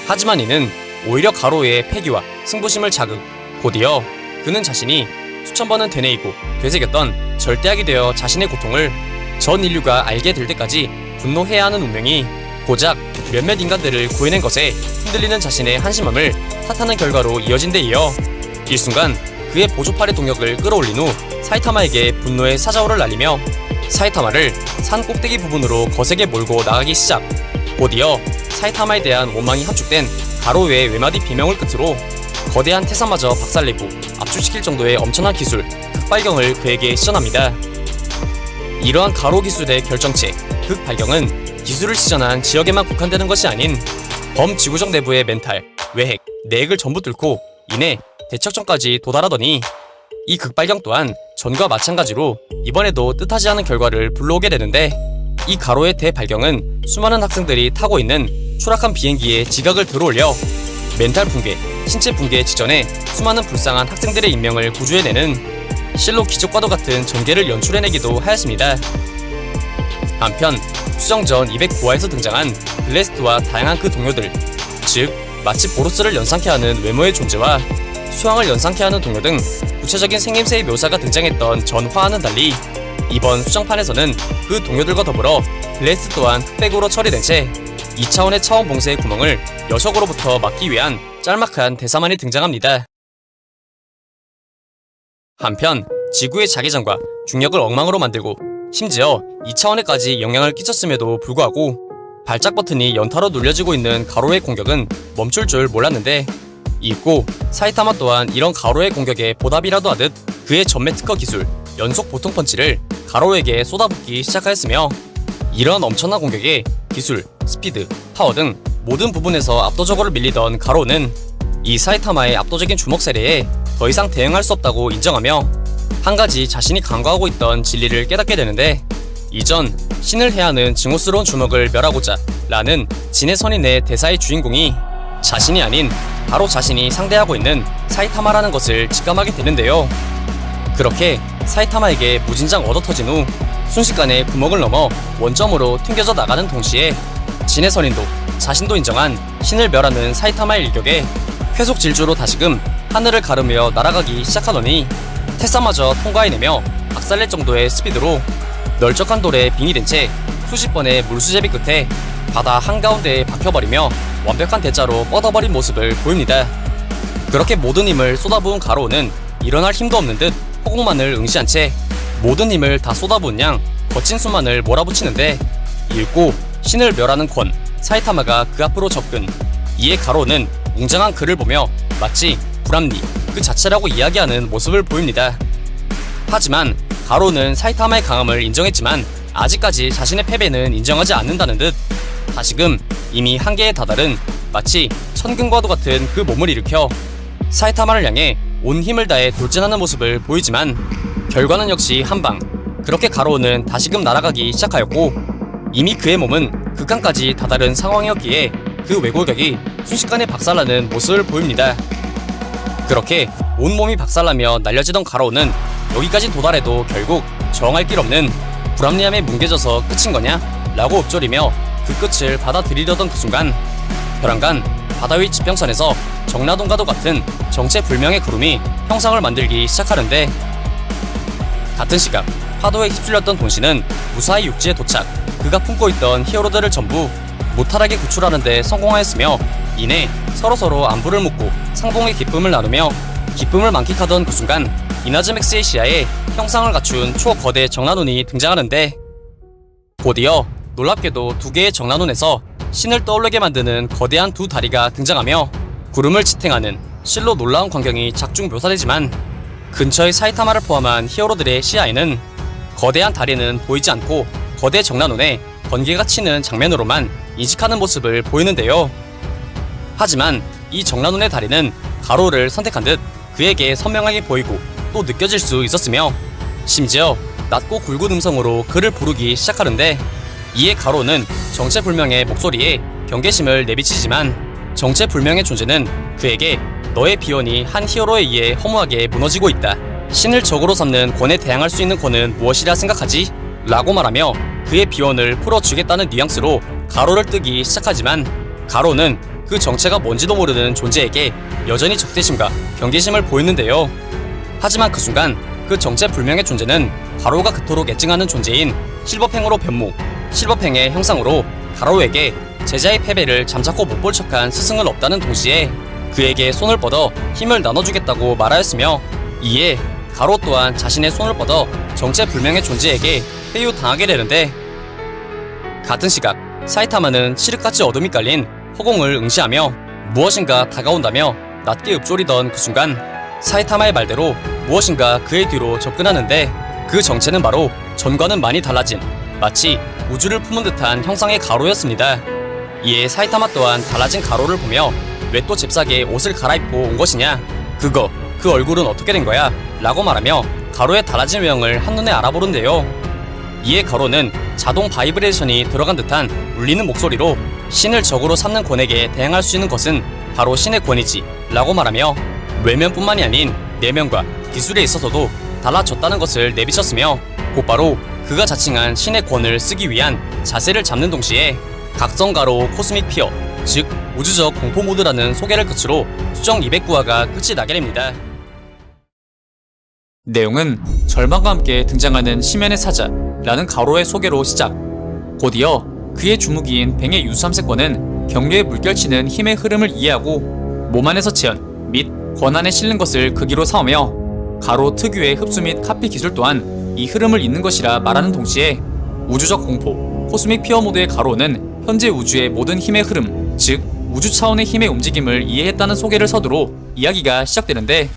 하지만 이는 오히려 가로의 패기와 승부심을 자극, 곧이어 그는 자신이 수천 번은 되뇌이고 되새겼던 절대악이 되어 자신의 고통을 전 인류가 알게 될 때까지 분노해야 하는 운명이 고작 몇몇 인간들을 구해낸 것에 흔들리는 자신의 한심함을 탓하는 결과로 이어진 데 이어 일순간 그의 보조팔의 동력을 끌어올린 후 사이타마에게 분노의 사자호를 날리며 사이타마를 산 꼭대기 부분으로 거세게 몰고 나가기 시작, 곧이어 사이타마에 대한 원망이 합축된 가로의 외마디 비명을 끝으로 거대한 태산마저 박살내고 압축시킬 정도의 엄청난 기술, 극발경을 그에게 시전합니다. 이러한 가로 기술의 결정체, 극발경은 기술을 시전한 지역에만 국한되는 것이 아닌 범지구적 내부의 멘탈, 외핵, 내핵을 전부 뚫고 이내 대척점까지 도달하더니 이 극발경 또한 전과 마찬가지로 이번에도 뜻하지 않은 결과를 불러오게 되는데 이 가로의 대발경은 수많은 학생들이 타고 있는 추락한 비행기에 지각을 들어올려 멘탈 붕괴, 신체 붕괴 직전에 수많은 불쌍한 학생들의 인명을 구조해내는 실로 기적과도 같은 전개를 연출해내기도 하였습니다. 한편 수정전 209화에서 등장한 블레스트와 다양한 그 동료들, 즉 마치 보로스를 연상케 하는 외모의 존재와 수왕을 연상케 하는 동료 등 구체적인 생김새의 묘사가 등장했던 전화와는 달리 이번 수정판에서는 그 동료들과 더불어 블레스트 또한 흑백으로 처리된 채 2차원의 차원 봉쇄의 구멍을 여석으로부터 막기 위한 짤막한 대사만이 등장합니다. 한편 지구의 자기장과 중력을 엉망으로 만들고 심지어 2차원에까지 영향을 끼쳤음에도 불구하고 발작 버튼이 연타로 눌려지고 있는 가로의 공격은 멈출 줄 몰랐는데 이윽고 사이타마 또한 이런 가로의 공격에 보답이라도 하듯 그의 전매 특허 기술 연속 보통 펀치를 가로에게 쏟아붓기 시작하였으며 이러한 엄청난 공격에 기술, 스피드, 파워 등 모든 부분에서 압도적으로 밀리던 가로는 이 사이타마의 압도적인 주먹 세례에 더 이상 대응할 수 없다고 인정하며 한 가지 자신이 간과하고 있던 진리를 깨닫게 되는데 이전 신을 해하는 증오스러운 주먹을 멸하고자 라는 진의 선인의 대사의 주인공이 자신이 아닌 바로 자신이 상대하고 있는 사이타마라는 것을 직감하게 되는데요. 그렇게 사이타마에게 무진장 얻어터진 후 순식간에 구멍을 넘어 원점으로 튕겨져 나가는 동시에 진의 선인도 자신도 인정한 신을 멸하는 사이타마의 일격에 회속 질주로 다시금 하늘을 가르며 날아가기 시작하더니 테사마저 통과해내며 박살낼 정도의 스피드로 널쩍한 돌에 빙이 된 채 수십 번의 물수제비 끝에 바다 한가운데에 박혀버리며 완벽한 대자로 뻗어버린 모습을 보입니다. 그렇게 모든 힘을 쏟아부은 가로우는 일어날 힘도 없는 듯 허공만을 응시한 채 모든 힘을 다 쏟아부은 양 거친 수만을 몰아붙이는데 읽고 신을 멸하는 권 사이타마가 그 앞으로 접근. 이에 가로우는 웅장한 그를 보며 마치 불합리 그 자체라고 이야기하는 모습을 보입니다. 하지만 가로우는 사이타마의 강함을 인정했지만 아직까지 자신의 패배는 인정하지 않는다는 듯 다시금 이미 한계에 다다른 마치 천근과도 같은 그 몸을 일으켜 사이타마를 향해 온 힘을 다해 돌진하는 모습을 보이지만 결과는 역시 한방. 그렇게 가로우는 다시금 날아가기 시작하였고 이미 그의 몸은 극한까지 다다른 상황이었기에 그 외골격이 순식간에 박살나는 모습을 보입니다. 그렇게 온몸이 박살나며 날려지던 가로우는 여기까지 도달해도 결국 저항할 길 없는 불합리함에 뭉개져서 끝인 거냐? 라고 읊조리며 그 끝을 받아들이려던 그 순간 벼랑간 바다 위 지평선에서 정라동과도 같은 정체불명의 구름이 형상을 만들기 시작하는데 같은 시각 파도에 휩쓸렸던 돈씨는 무사히 육지에 도착. 그가 품고 있던 히어로들을 전부 무탈하게 구출하는 데 성공하였으며 이내 서로서로 안부를 묻고 상봉의 기쁨을 나누며 기쁨을 만끽하던 그 순간 이나즈맥스의 시야에 형상을 갖춘 초거대 정난운이 등장하는데 곧이어 놀랍게도 두 개의 정난운에서 신을 떠오르게 만드는 거대한 두 다리가 등장하며 구름을 지탱하는 실로 놀라운 광경이 작중 묘사되지만 근처의 사이타마를 포함한 히어로들의 시야에는 거대한 다리는 보이지 않고 거대 정난운에 번개가 치는 장면으로만 인식하는 모습을 보이는데요. 하지만 이 정난운의 다리는 가로를 선택한 듯 그에게 선명하게 보이고 또 느껴질 수 있었으며 심지어 낮고 굵은 음성으로 그를 부르기 시작하는데 이에 가로는 정체불명의 목소리에 경계심을 내비치지만 정체불명의 존재는 그에게 너의 비원이 한 히어로에 의해 허무하게 무너지고 있다. 신을 적으로 삼는 권에 대항할 수 있는 권은 무엇이라 생각하지? 라고 말하며 그의 비원을 풀어주겠다는 뉘앙스로 가로를 뜨기 시작하지만 가로는 그 정체가 뭔지도 모르는 존재에게 여전히 적대심과 경계심을 보이는데요. 하지만 그 순간 그 정체불명의 존재는 가로가 그토록 애증하는 존재인 실버팽으로 변모. 실버팽의 형상으로 가로에게 제자의 패배를 잠자코 못 볼 척한 스승은 없다는 동시에 그에게 손을 뻗어 힘을 나눠주겠다고 말하였으며 이에 가로 또한 자신의 손을 뻗어 정체불명의 존재에게 회유당하게 되는데 같은 시각 사이타마는 칠흑같이 어둠이 깔린 허공을 응시하며 무엇인가 다가온다며 낮게 읊조리던 그 순간 사이타마의 말대로 무엇인가 그의 뒤로 접근하는데 그 정체는 바로 전과는 많이 달라진 마치 우주를 품은 듯한 형상의 가로였습니다. 이에 사이타마 또한 달라진 가로를 보며 왜 또 잽싸게 옷을 갈아입고 온 것이냐? 그 얼굴은 어떻게 된 거야? 라고 말하며 가로의 달라진 외형을 한눈에 알아보는데요. 이에 가로는 자동 바이브레이션이 들어간 듯한 울리는 목소리로 신을 적으로 삼는 권에게 대항할 수 있는 것은 바로 신의 권이지 라고 말하며 외면뿐만이 아닌 내면과 기술에 있어서도 달라졌다는 것을 내비쳤으며 곧바로 그가 자칭한 신의 권을 쓰기 위한 자세를 잡는 동시에 각성가로 코스믹 피어 즉 우주적 공포 모드라는 소개를 끝으로 수정 209화가 끝이 나게 됩니다. 내용은 절망과 함께 등장하는 심연의 사자라는 가로의 소개로 시작. 곧이어 그의 주무기인 뱅의 유수함세권은 경류에 물결치는 힘의 흐름을 이해하고 몸 안에서 체현 및 권한에 실는 것을 크기로 삼으며 가로 특유의 흡수 및 카피 기술 또한 이 흐름을 잇는 것이라 말하는 동시에 우주적 공포 코스믹 피어 모드의 가로는 현재 우주의 모든 힘의 흐름 즉 우주 차원의 힘의 움직임을 이해했다는 소개를 서두로 이야기가 시작되는데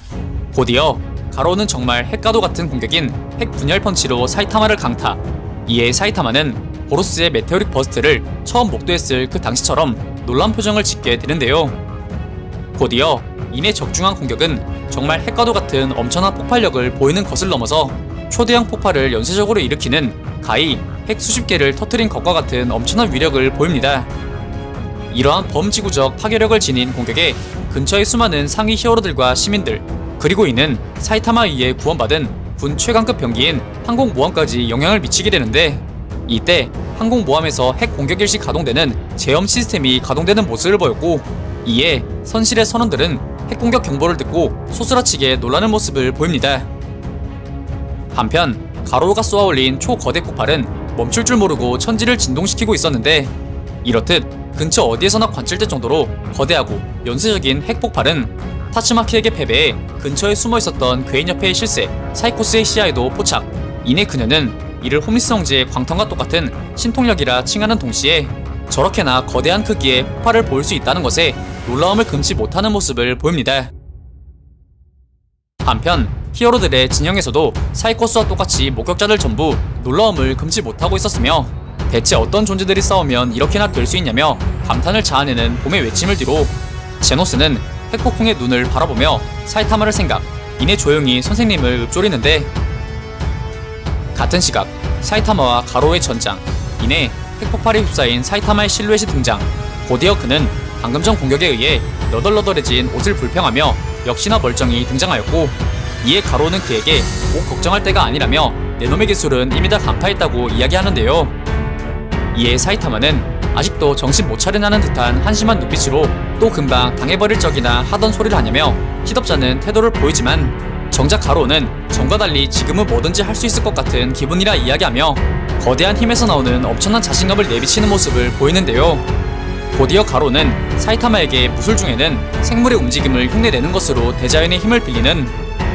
곧이어 가로는 정말 핵과도 같은 공격인 핵 분열 펀치로 사이타마를 강타. 이에 사이타마는 보로스의 메테오릭 버스트를 처음 목도했을 그 당시처럼 놀란 표정을 짓게 되는데요. 곧이어 이내 적중한 공격은 정말 핵과도 같은 엄청난 폭발력을 보이는 것을 넘어서 초대형 폭발을 연쇄적으로 일으키는 가히 핵 수십 개를 터뜨린 것과 같은 엄청난 위력을 보입니다. 이러한 범지구적 파괴력을 지닌 공격에 근처의 수많은 상위 히어로들과 시민들, 그리고 이는 사이타마에 의해 구원받은 군 최강급 병기인 항공모함까지 영향을 미치게 되는데, 이때 항공모함에서 핵 공격 일시 가동되는 제엄 시스템이 가동되는 모습을 보였고, 이에 선실의 선원들은 핵 공격 경보를 듣고 소스라치게 놀라는 모습을 보입니다. 한편 가로가 쏘아올린 초거대 폭발은 멈출 줄 모르고 천지를 진동시키고 있었는데, 이렇듯 근처 어디에서나 관찰될 정도로 거대하고 연쇄적인 핵폭발은 타츠마키에게 패배해 근처에 숨어있었던 괴인협회의 실세 사이코스의 시야에도 포착. 이내 그녀는 이를 홈리스 형제의 광탄과 똑같은 신통력이라 칭하는 동시에 저렇게나 거대한 크기의 폭발을 보일 수 있다는 것에 놀라움을 금치 못하는 모습을 보입니다. 한편 히어로들의 진영에서도 사이코스와 똑같이 목격자들 전부 놀라움을 금치 못하고 있었으며, 대체 어떤 존재들이 싸우면 이렇게나 될 수 있냐며 감탄을 자아내는 봄의 외침을 뒤로 제노스는 핵폭풍의 눈을 바라보며 사이타마를 생각, 이내 조용히 선생님을 읊조리는데, 같은 시각 사이타마와 가로의 전장, 이내 핵폭발에 휩싸인 사이타마의 실루엣이 등장. 곧이어 그는 방금 전 공격에 의해 너덜너덜해진 옷을 불평하며 역시나 멀쩡히 등장하였고, 이에 가로는 그에게 옷 걱정할 때가 아니라며 내 놈의 기술은 이미 다 간파했다고 이야기하는데요. 이에 사이타마는 아직도 정신 못 차려나는 듯한 한심한 눈빛으로 또 금방 당해버릴 적이나 하던 소리를 하냐며 시덥잖은 태도를 보이지만, 정작 가로는 전과 달리 지금은 뭐든지 할 수 있을 것 같은 기분이라 이야기하며 거대한 힘에서 나오는 엄청난 자신감을 내비치는 모습을 보이는데요. 곧이어 가로는 사이타마에게 무술 중에는 생물의 움직임을 흉내내는 것으로 대자연의 힘을 빌리는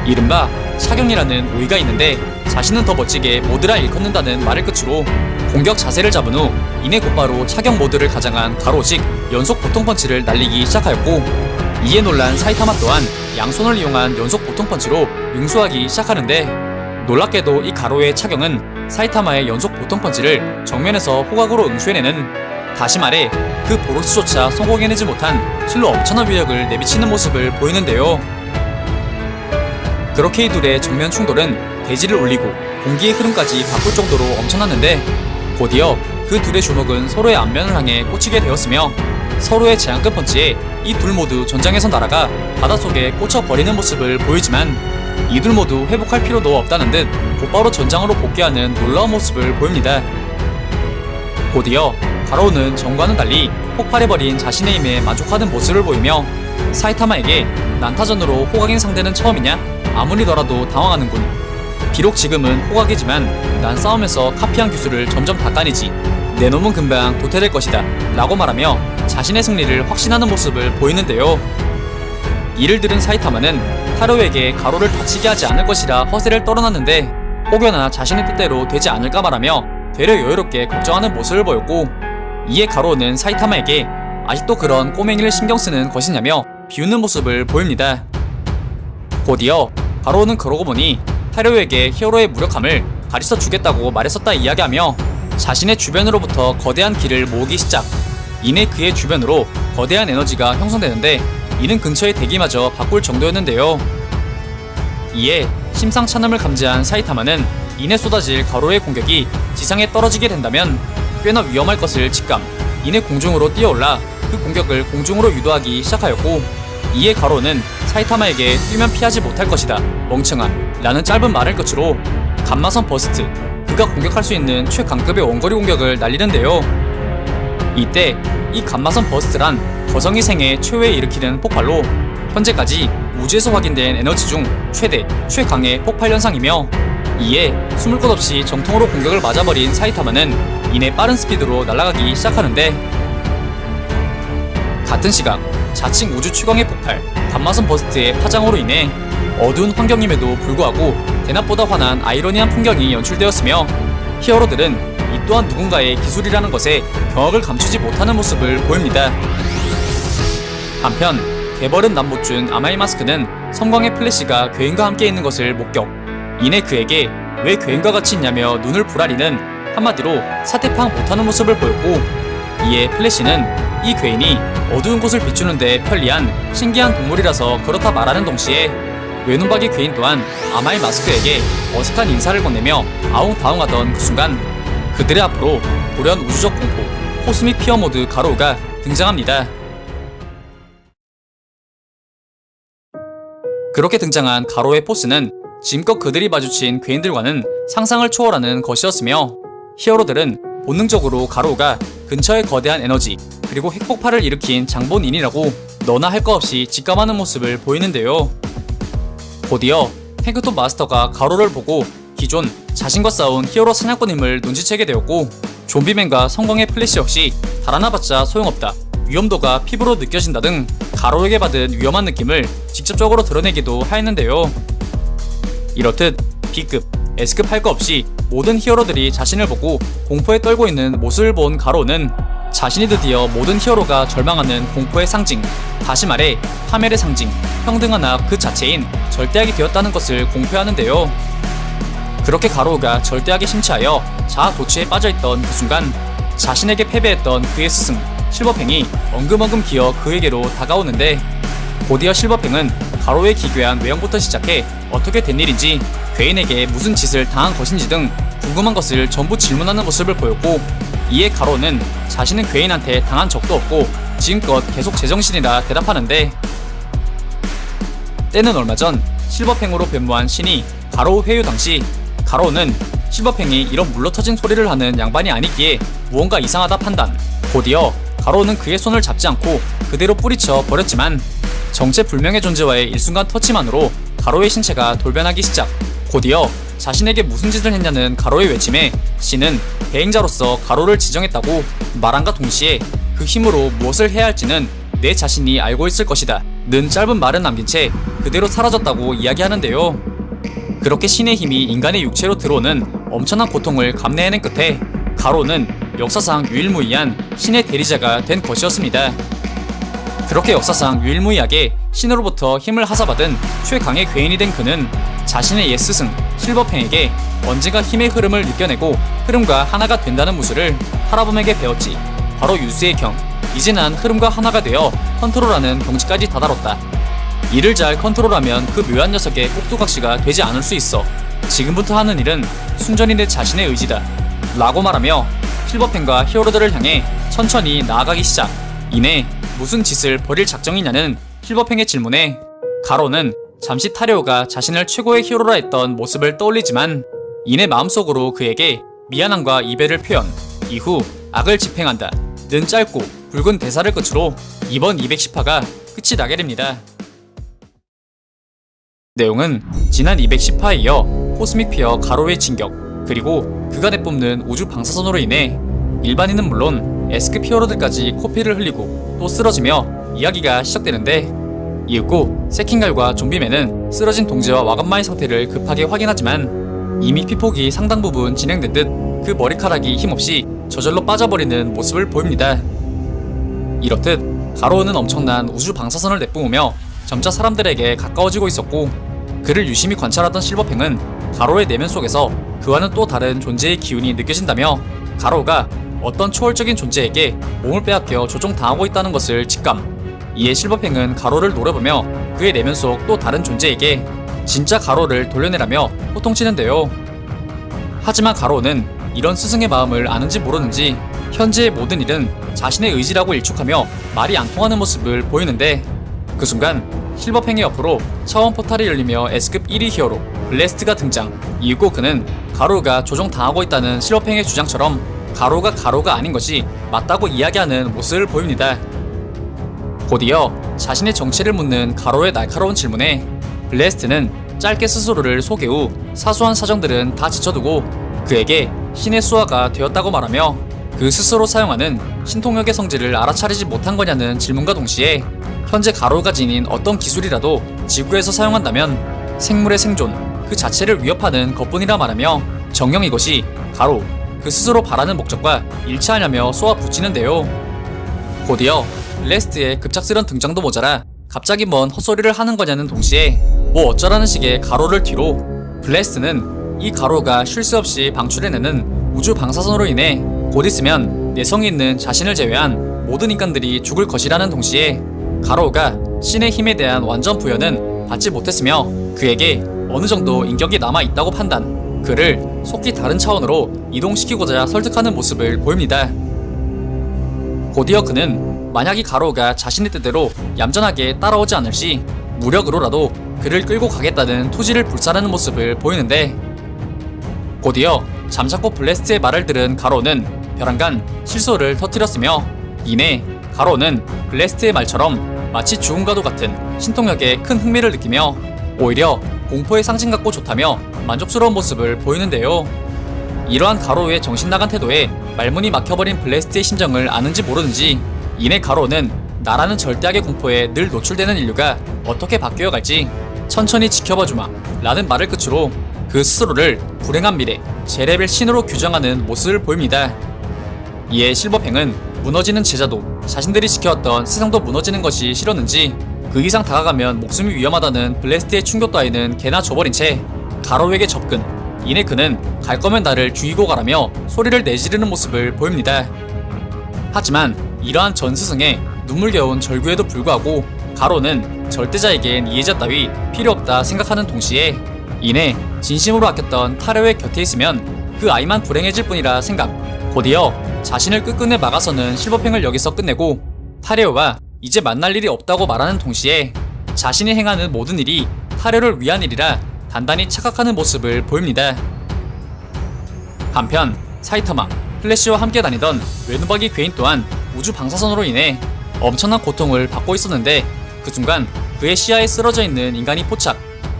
이른바 착용이라는 오이가 있는데, 자신은 더 멋지게 모드라 일컫는다는 말을 끝으로 공격 자세를 잡은 후 이내 곧바로 착용 모드를 가장한 가로식 연속 보통 펀치를 날리기 시작하였고, 이에 놀란 사이타마 또한 양손을 이용한 연속 보통 펀치로 응수하기 시작하는데, 놀랍게도 이 가로의 착용은 사이타마의 연속 보통 펀치를 정면에서 호각으로 응수해내는, 다시 말해 그 보로스조차 성공해내지 못한 실로 엄청난 위력을 내비치는 모습을 보이는데요. 그렇게 이 둘의 정면 충돌은 대지를 울리고 공기의 흐름까지 바꿀 정도로 엄청났는데, 곧이어 그 둘의 주먹은 서로의 앞면을 향해 꽂히게 되었으며, 서로의 제한급 펀치에 이 둘 모두 전장에서 날아가 바닷속에 꽂혀버리는 모습을 보이지만, 이 둘 모두 회복할 필요도 없다는 듯 곧바로 전장으로 복귀하는 놀라운 모습을 보입니다. 곧이어 가로우는 전과는 달리 폭발해버린 자신의 힘에 만족하는 모습을 보이며 사이타마에게 난타전으로 호각인 상대는 처음이냐? 아무리더라도 당황하는군. 비록 지금은 호각이지만 난 싸움에서 카피한 기술을 점점 닦아내지. 내 놈은 금방 도태될 것이다 라고 말하며 자신의 승리를 확신하는 모습을 보이는데요. 이를 들은 사이타마는 타로에게 가로를 다치게 하지 않을 것이라 허세를 떨어놨는데, 혹여나 자신의 뜻대로 되지 않을까 말하며 되려 여유롭게 걱정하는 모습을 보였고, 이에 가로는 사이타마에게 아직도 그런 꼬맹이를 신경쓰는 것이냐며 비웃는 모습을 보입니다. 곧이어 가로는 그러고 보니 타로에게 히어로의 무력함을 가르쳐 주겠다고 말했었다 이야기하며 자신의 주변으로부터 거대한 기를 모으기 시작. 이내 그의 주변으로 거대한 에너지가 형성되는데, 이는 근처의 대기마저 바꿀 정도였는데요. 이에 심상찮음을 감지한 사이타마는 이내 쏟아질 가로의 공격이 지상에 떨어지게 된다면 꽤나 위험할 것을 직감. 이내 공중으로 뛰어올라 그 공격을 공중으로 유도하기 시작하였고, 이에 가로는 사이타마에게 뛰면 피하지 못할 것이다 멍청아 라는 짧은 말을 끝으로 감마선 버스트, 그가 공격할 수 있는 최강급의 원거리 공격을 날리는데요. 이때 이 감마선 버스트란 거성이 생애 최후에 일으키는 폭발로 현재까지 우주에서 확인된 에너지 중 최대, 최강의 폭발 현상이며, 이에 숨을 것 없이 정통으로 공격을 맞아버린 사이타마는 이내 빠른 스피드로 날아가기 시작하는데, 같은 시각 자칭 우주 최강의 폭발 감마선 버스트의 파장으로 인해 어두운 환경임에도 불구하고 대낮보다 환한 아이러니한 풍경이 연출되었으며, 히어로들은 이 또한 누군가의 기술이라는 것에 경악을 감추지 못하는 모습을 보입니다. 한편 개벌은 남못준 아마이 마스크는 섬광의 플래시가 괴인과 함께 있는 것을 목격. 이내 그에게 왜 괴인과 같이 있냐며 눈을 부라리는, 한마디로 사태팡 못하는 모습을 보였고, 이에 플래시는 이 괴인이 어두운 곳을 비추는 데 편리한 신기한 동물이라서 그렇다 말하는 동시에 외눈박이 괴인 또한 아마이 마스크에게 어색한 인사를 건네며 아웅다웅하던 그 순간 그들의 앞으로 돌연 우주적 공포 코스믹 피어 모드 가로우가 등장합니다. 그렇게 등장한 가로의 포스는 지금껏 그들이 마주친 괴인들과는 상상을 초월하는 것이었으며 히어로들은 본능적으로 가로우가 근처의 거대한 에너지 그리고 핵폭발을 일으킨 장본인이라고 너나 할 것 없이 직감하는 모습을 보이는데요. 곧이어 탱크톱 마스터가 가로를 보고 기존 자신과 싸운 히어로 사냥꾼임을 눈치채게 되었고 좀비맨과 성광의 플래시 역시 달아나봤자 소용없다, 위험도가 피부로 느껴진다 등 가로에게 받은 위험한 느낌을 직접적으로 드러내기도 하였는데요. 이렇듯 B급, S급 할 거 없이 모든 히어로들이 자신을 보고 공포에 떨고 있는 모습을 본 가로는 자신이 드디어 모든 히어로가 절망하는 공포의 상징, 다시 말해 파멸의 상징, 평등한 악 그 자체인 절대악이 되었다는 것을 공표하는데요. 그렇게 가로우가 절대악에 심취하여 자아 도취에 빠져있던 그 순간 자신에게 패배했던 그의 스승 실버팽이 엉금엉금 기어 그에게로 다가오는데 곧이어 실버팽은 가로의 기괴한 외형부터 시작해 어떻게 된 일인지 괴인에게 무슨 짓을 당한 것인지 등 궁금한 것을 전부 질문하는 모습을 보였고 이에 가로는 자신은 괴인한테 당한 적도 없고 지금껏 계속 제정신이라 대답하는데 때는 얼마 전 실버팽으로 변모한 신이 가로우 회유 당시 가로우는 실버팽이 이런 물러터진 소리를 하는 양반이 아니기에 무언가 이상하다 판단, 곧이어 가로우는 그의 손을 잡지 않고 그대로 뿌리쳐 버렸지만 정체불명의 존재와의 일순간 터치만으로 가로의 신체가 돌변하기 시작, 곧이어 자신에게 무슨 짓을 했냐는 가로의 외침에 신은 대행자로서 가로를 지정했다고 말함과 동시에 그 힘으로 무엇을 해야 할지는 내 자신이 알고 있을 것이다 는 짧은 말은 남긴 채 그대로 사라졌다고 이야기하는데요. 그렇게 신의 힘이 인간의 육체로 들어오는 엄청난 고통을 감내해낸 끝에 가로는 역사상 유일무이한 신의 대리자가 된 것이었습니다. 그렇게 역사상 유일무이하게 신으로부터 힘을 하사받은 최강의 괴인이 된 그는 자신의 옛 스승 실버팽에게 언젠가 힘의 흐름을 느껴내고 흐름과 하나가 된다는 무술을 하라범에게 배웠지. 바로 유수의 경, 이제 난 흐름과 하나가 되어 컨트롤하는 경지까지 다다랐다. 이를 잘 컨트롤하면 그 묘한 녀석의 꼭두각시가 되지 않을 수 있어. 지금부터 하는 일은 순전히 내 자신의 의지다 라고 말하며 실버팽과 히어로들을 향해 천천히 나아가기 시작. 이내 무슨 짓을 벌일 작정이냐는 실버팽의 질문에 가로는 잠시 타려오가 자신을 최고의 히어로라 했던 모습을 떠올리지만 이내 마음속으로 그에게 미안함과 이별을 표현, 이후 악을 집행한다 는 짧고 굵은 대사를 끝으로 이번 210화가 끝이 나게 됩니다. 내용은 지난 210화에 이어 코스믹 피어 가로의 진격, 그리고 그가 내뿜는 우주 방사선으로 인해 일반인은 물론 S급 히어로들까지 코피를 흘리고 또 쓰러지며 이야기가 시작되는데 이윽고 세킹갈과 좀비맨은 쓰러진 동지와 와감마의 상태를 급하게 확인하지만 이미 피폭이 상당 부분 진행된 듯 그 머리카락이 힘없이 저절로 빠져버리는 모습을 보입니다. 이렇듯 가로우는 엄청난 우주 방사선을 내뿜으며 점차 사람들에게 가까워지고 있었고 그를 유심히 관찰하던 실버팽은 가로의 내면 속에서 그와는 또 다른 존재의 기운이 느껴진다며 가로우가 어떤 초월적인 존재에게 몸을 빼앗겨 조종당하고 있다는 것을 직감. 이에 실버팽은 가로를 노려보며 그의 내면 속 또 다른 존재에게 진짜 가로를 돌려내라며 호통치는데요. 하지만 가로우는 이런 스승의 마음을 아는지 모르는지 현재의 모든 일은 자신의 의지라고 일축하며 말이 안 통하는 모습을 보이는데 그 순간 실버팽의 옆으로 차원 포탈이 열리며 S급 1위 히어로 블래스트가 등장. 이윽고 그는 가로우가 조종당하고 있다는 실버팽의 주장처럼 가로우가 가로가 아닌 것이 맞다고 이야기하는 모습을 보입니다. 곧이어 자신의 정체를 묻는 가로의 날카로운 질문에 블래스트는 짧게 스스로를 소개 후 사소한 사정들은 다 지쳐두고 그에게 신의 수하가 되었다고 말하며 그 스스로 사용하는 신통력의 성질을 알아차리지 못한 거냐는 질문과 동시에 현재 가로가 지닌 어떤 기술이라도 지구에서 사용한다면 생물의 생존 그 자체를 위협하는 것뿐이라 말하며 정녕 이것이 가로 그 스스로 바라는 목적과 일치하냐며 쏘아붙이는데요. 곧이어 블래스트의 급작스런 등장도 모자라 갑자기 뭔 헛소리를 하는 거냐는 동시에 뭐 어쩌라는 식의 가로를 뒤로 블래스트는 이 가로가 쉴 새 없이 방출해내는 우주 방사선으로 인해 곧 있으면 내성이 있는 자신을 제외한 모든 인간들이 죽을 것이라는 동시에 가로우가 신의 힘에 대한 완전 부여는 받지 못했으며 그에게 어느 정도 인격이 남아있다고 판단. 그를 속히 다른 차원으로 이동시키고자 설득하는 모습을 보입니다. 곧이어 그는 만약 이 가로우가 자신의 뜻대로 얌전하게 따라오지 않을 시 무력으로라도 그를 끌고 가겠다는 투지를 불살하는 모습을 보이는데, 곧이어 잠자코 블레스트의 말을 들은 가로우는 벼랑간 실소를 터뜨렸으며, 이내 가로우는 블레스트의 말처럼 마치 죽음과도 같은 신통력에 큰 흥미를 느끼며 오히려 공포의 상징 같고 좋다며 만족스러운 모습을 보이는데요. 이러한 가로우의 정신나간 태도에 말문이 막혀버린 블레스트의 심정을 아는지 모르는지, 이내 가로우는 나라는 절대악의 공포에 늘 노출되는 인류가 어떻게 바뀌어갈지 천천히 지켜봐주마 라는 말을 끝으로 그 스스로를 불행한 미래 제레벨 신으로 규정하는 모습을 보입니다. 이에 실버팽은 무너지는 제자도 자신들이 지켜왔던 세상도 무너지는 것이 싫었는지 그 이상 다가가면 목숨이 위험하다는 블레스트의 충격 따위는 개나 줘버린 채 가로우에게 접근, 이내 그는 갈 거면 나를 죽이고 가라며 소리를 내지르는 모습을 보입니다. 하지만 이러한 전 스승의 눈물겨운 절규에도 불구하고 가로우는 절대자에겐 이해자 따위 필요 없다 생각하는 동시에, 이내 진심으로 아꼈던 타레오의 곁에 있으면 그 아이만 불행해질 뿐이라 생각, 곧이어 자신을 끝끝내 막아서는 실버팽을 여기서 끝내고 타레오와 이제 만날 일이 없다고 말하는 동시에 자신이 행하는 모든 일이 타레오를 위한 일이라 단단히 착각하는 모습을 보입니다. 한편 사이타마, 플래시와 함께 다니던 외누박이 괴인 또한 우주 방사선으로 인해 엄청난 고통을 받고 있었는데, 그 순간 그의 시야에 쓰러져 있는 인간이 포착.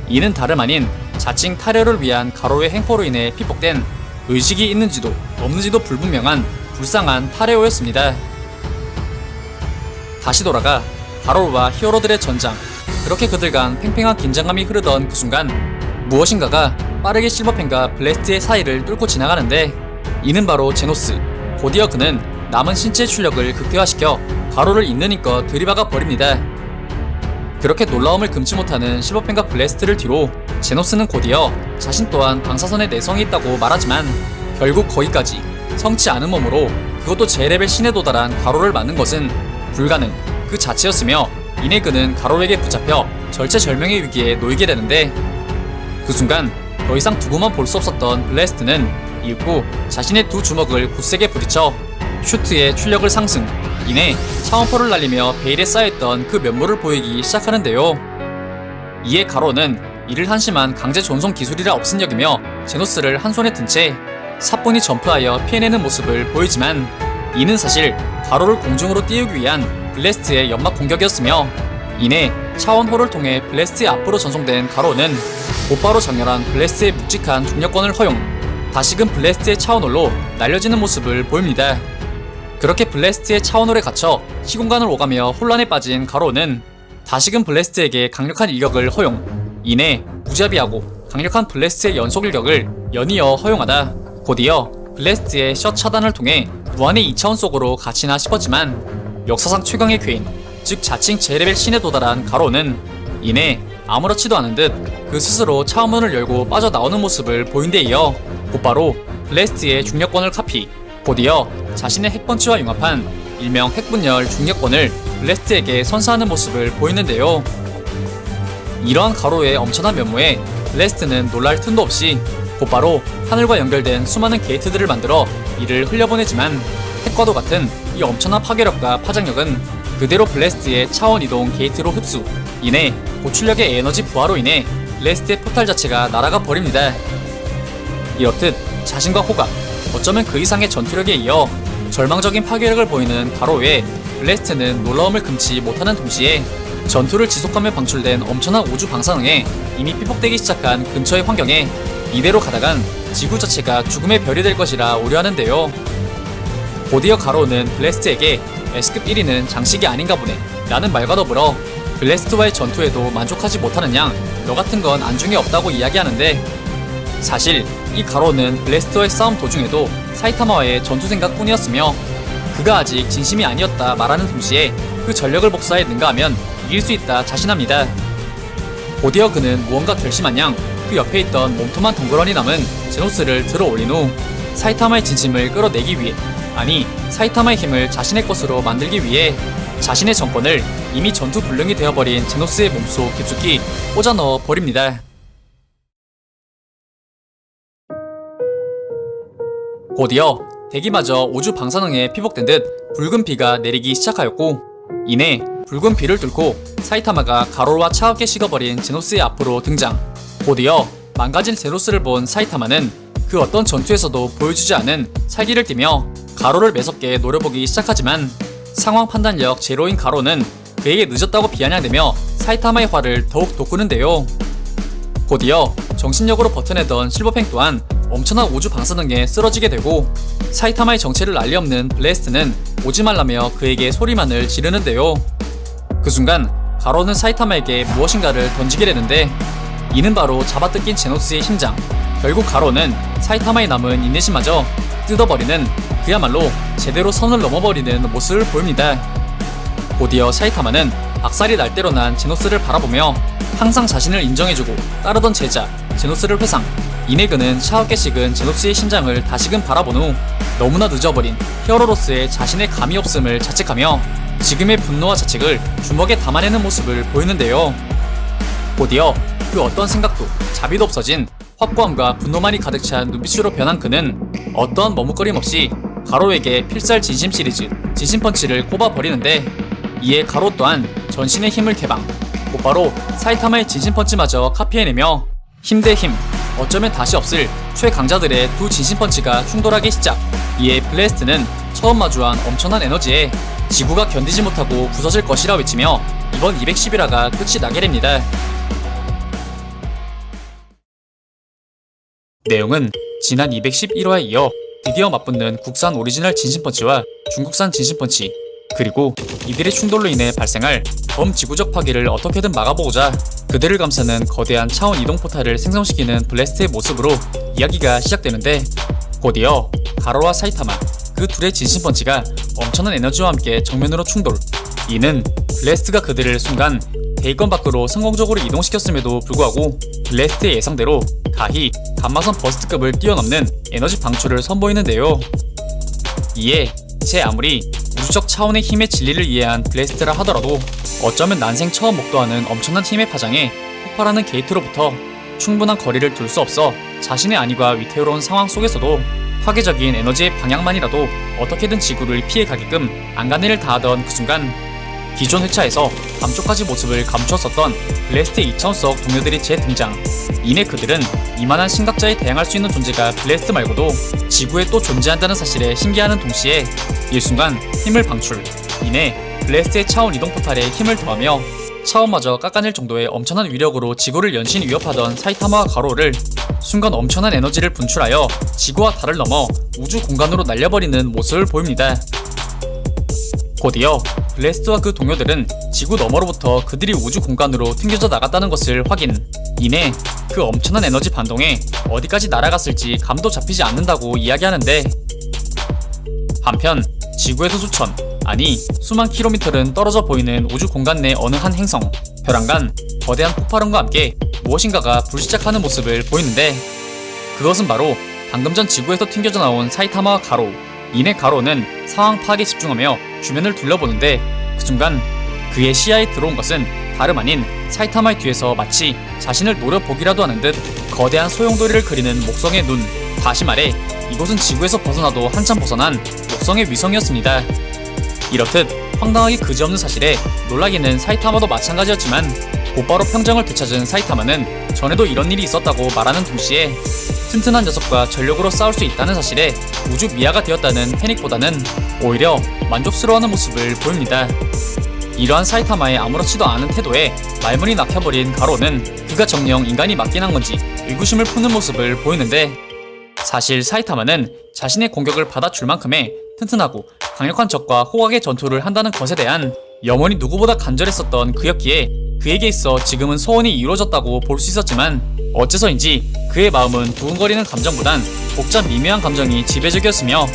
이는 다름 아닌 자칭 타레오를 위한 가로우의 행포로 인해 피폭된 의식이 있는지도 없는지도 불분명한 불쌍한 타레오였습니다. 다시 돌아가 가로우와 히어로들의 전장, 그렇게 그들 간 팽팽한 긴장감이 흐르던 그 순간 무엇인가가 빠르게 실버팽과 블레스트의 사이를 뚫고 지나가는데, 이는 바로 제노스. 곧이어 그는 남은 신체의 출력을 극대화시켜 가로우를 있는 힘껏 들이박아 버립니다. 그렇게 놀라움을 금치 못하는 실버팽과 블레스트를 뒤로 제노스는 곧이어 자신 또한 방사선에 내성이 있다고 말하지만 결국 거기까지 성치 않은 몸으로 그것도 제레벨 신에 도달한 가로우를 막는 것은 불가능 그 자체였으며, 이내 그는 가로우에게 붙잡혀 절체절명의 위기에 놓이게 되는데, 그 순간 더 이상 두고만 볼 수 없었던 블레스트는 이윽고 자신의 두 주먹을 굳세게 부딪혀 슈트의 출력을 상승, 이내 차원포를 날리며 베일에 쌓여있던 그 면모를 보이기 시작하는데요. 이에 가로우는 이를 한심한 강제 전송 기술이라 없은여기며 제노스를 한 손에 든 채 사뿐히 점프하여 피해내는 모습을 보이지만, 이는 사실 가로우를 공중으로 띄우기 위한 블레스트의 연막 공격이었으며, 이내 차원호를 통해 블레스트의 앞으로 전송된 가로우는 곧바로 장렬한 블레스트의 묵직한 중력권을 허용, 다시금 블레스트의 차원홀로 날려지는 모습을 보입니다. 그렇게 블레스트의 차원홀에 갇혀 시공간을 오가며 혼란에 빠진 가로우는 다시금 블레스트에게 강력한 일격을 허용, 이내 무자비하고 강력한 블레스트의 연속 일격을 연이어 허용하다 곧이어 블레스트의 샷 차단을 통해 무한의 2차원 속으로 갇히나 싶었지만, 역사상 최강의 괴인, 즉 자칭 제레벨 신에 도달한 가로우는 이내 아무렇지도 않은 듯 그 스스로 차원문을 열고 빠져나오는 모습을 보인 데 이어 곧바로 블레스트의 중력권을 카피, 곧이어 자신의 핵펀치와 융합한 일명 핵분열 중력권을 블레스트에게 선사하는 모습을 보이는데요. 이러한 가로우의 엄청난 면모에 블레스트는 놀랄 틈도 없이 곧바로 하늘과 연결된 수많은 게이트들을 만들어 이를 흘려보내지만, 핵과도 같은 이 엄청난 파괴력과 파장력은 그대로 블레스트의 차원 이동 게이트로 흡수, 이내 고출력의 에너지 부하로 인해 블레스트의 포탈 자체가 날아가 버립니다. 이렇듯 자신과 호각, 어쩌면 그 이상의 전투력에 이어 절망적인 파괴력을 보이는 가로우에 블레스트는 놀라움을 금치 못하는 동시에 전투를 지속하며 방출된 엄청난 우주 방사능에 이미 피폭되기 시작한 근처의 환경에 이대로 가다간 지구 자체가 죽음의 별이 될 것이라 우려하는데요. 곧이어 가로우는 블레스트에게 S급 1위는 장식이 아닌가 보네 라는 말과 더불어 블레스트와의 전투에도 만족하지 못하는 양 너 같은 건 안중에 없다고 이야기하는데, 사실 이 가로우는 블레스트와의 싸움 도중에도 사이타마와의 전투 생각뿐이었으며 그가 아직 진심이 아니었다 말하는 동시에 그 전력을 복사해 능가하면 이길 수 있다 자신합니다. 곧이어 그는 무언가 결심한 양 그 옆에 있던 몸통만 덩그러니 남은 제노스를 들어 올린 후 사이타마의 진심을 끌어내기 위해, 아니 사이타마의 힘을 자신의 것으로 만들기 위해 자신의 정권을 이미 전투 불능이 되어버린 제노스의 몸속 깊숙이 꽂아 넣어 버립니다. 곧이어 대기마저 우주 방사능에 피복된 듯 붉은 비가 내리기 시작하였고, 이내 붉은 비를 뚫고 사이타마가 가로와 차갑게 식어버린 제노스의 앞으로 등장. 곧이어 망가진 제노스를 본 사이타마는 그 어떤 전투에서도 보여주지 않은 살기를 띠며 가로를 매섭게 노려보기 시작하지만, 상황 판단력 제로인 가로는 그에게 늦었다고 비아냥대며 사이타마의 화를 더욱 돋구는데요. 곧이어 정신력으로 버텨내던 실버팽 또한 엄청난 우주 방사능에 쓰러지게 되고, 사이타마의 정체를 알리 없는 블래스트는 오지 말라며 그에게 소리만을 지르는데요. 그 순간 가로는 사이타마에게 무엇인가를 던지게 되는데, 이는 바로 잡아뜯긴 제노스의 심장. 결국 가로는 사이타마의 남은 인내심마저 뜯어버리는, 그야말로 제대로 선을 넘어버리는 모습을 보입니다. 곧이어 사이타마는 박살이 날 대로 난 제노스를 바라보며 항상 자신을 인정해주고 따르던 제자 제노스를 회상. 이내 그는 차갑게 식은 제노스의 심장을 다시금 바라본 후 너무나 늦어버린 히어로로서의 자신의 감이 없음을 자책하며 지금의 분노와 자책을 주먹에 담아내는 모습을 보이는데요. 곧이어 그 어떤 생각도 자비도 없어진 확고함과 분노만이 가득 찬 눈빛으로 변한 그는 어떠한 머뭇거림 없이 가로에게 필살 진심 시리즈 진심펀치를 꼽아버리는데, 이에 가로 또한 전신의 힘을 개방, 곧바로 사이타마의 진심펀치마저 카피해내며 힘 대 힘, 어쩌면 다시 없을 최강자들의 두 진심펀치가 충돌하기 시작. 이에 블래스트는 처음 마주한 엄청난 에너지에 지구가 견디지 못하고 부서질 것이라 외치며 이번 211화가 끝이 나게 됩니다. 내용은 지난 211화에 이어 드디어 맞붙는 국산 오리지널 진심펀치와 중국산 진심펀치, 그리고 이들의 충돌로 인해 발생할 범지구적 파괴를 어떻게든 막아보고자 그들을 감싸는 거대한 차원 이동 포탈을 생성시키는 블래스트의 모습으로 이야기가 시작되는데, 곧이어 가로와 사이타마, 그 둘의 진심펀치가 엄청난 에너지와 함께 정면으로 충돌. 이는 블래스트가 그들을 순간 대기권 밖으로 성공적으로 이동시켰음에도 불구하고 블래스트의 예상대로 가히 감마선 버스트급을 뛰어넘는 에너지 방출을 선보이는데요. 이에 제 아무리 우주적 차원의 힘의 진리를 이해한 블래스트라 하더라도 어쩌면 난생 처음 목도하는 엄청난 힘의 파장에 폭발하는 게이트로부터 충분한 거리를 둘 수 없어 자신의 안위가 위태로운 상황 속에서도 파괴적인 에너지의 방향만이라도 어떻게든 지구를 피해가게끔 안간힘을 다하던 그 순간, 기존 회차에서 감쪽까지 모습을 감추었었던 블래스트의 2차원 속 동료들이 재등장. 이내 그들은 이만한 심각자에 대항할 수 있는 존재가 블래스트 말고도 지구에 또 존재한다는 사실에 신기하는 동시에 일순간 힘을 방출. 이내 블래스트의 차원 이동 포탈에 힘을 더하며 차원마저 깎아낼 정도의 엄청난 위력으로 지구를 연신 위협하던 사이타마와 가로를 순간 엄청난 에너지를 분출하여 지구와 달을 넘어 우주 공간으로 날려버리는 모습을 보입니다. 곧이어 블래스트와 그 동료들은 지구 너머로부터 그들이 우주 공간으로 튕겨져 나갔다는 것을 확인. 이내 그 엄청난 에너지 반동에 어디까지 날아갔을지 감도 잡히지 않는다고 이야기하는데, 한편 지구에서 수천, 아니 수만 킬로미터는 떨어져 보이는 우주 공간 내 어느 한 행성, 벼랑간 거대한 폭발음과 함께 무엇인가가 불시착하는 모습을 보이는데, 그것은 바로 방금 전 지구에서 튕겨져 나온 사이타마와 가로. 이내 가로는 상황 파악에 집중하며 주변을 둘러보는데, 그 순간 그의 시야에 들어온 것은 다름 아닌 사이타마의 뒤에서 마치 자신을 노려보기라도 하는 듯 거대한 소용돌이를 그리는 목성의 눈. 다시 말해 이곳은 지구에서 벗어나도 한참 벗어난 목성의 위성이었습니다. 이렇듯 황당하기 그지없는 사실에 놀라기는 사이타마도 마찬가지였지만, 곧바로 평정을 되찾은 사이타마는 전에도 이런 일이 있었다고 말하는 동시에 튼튼한 녀석과 전력으로 싸울 수 있다는 사실에 우주 미아가 되었다는 패닉보다는 오히려 만족스러워하는 모습을 보입니다. 이러한 사이타마의 아무렇지도 않은 태도에 말문이 막혀버린 가로는 그가 정녕 인간이 맞긴 한 건지 의구심을 푸는 모습을 보이는데, 사실 사이타마는 자신의 공격을 받아줄 만큼의 튼튼하고 강력한 적과 호각의 전투를 한다는 것에 대한 영원히 누구보다 간절했었던 그였기에 그에게 있어 지금은 소원이 이루어졌다고 볼 수 있었지만, 어째서인지 그의 마음은 두근거리는 감정보단 복잡 미묘한 감정이 지배적이었으며,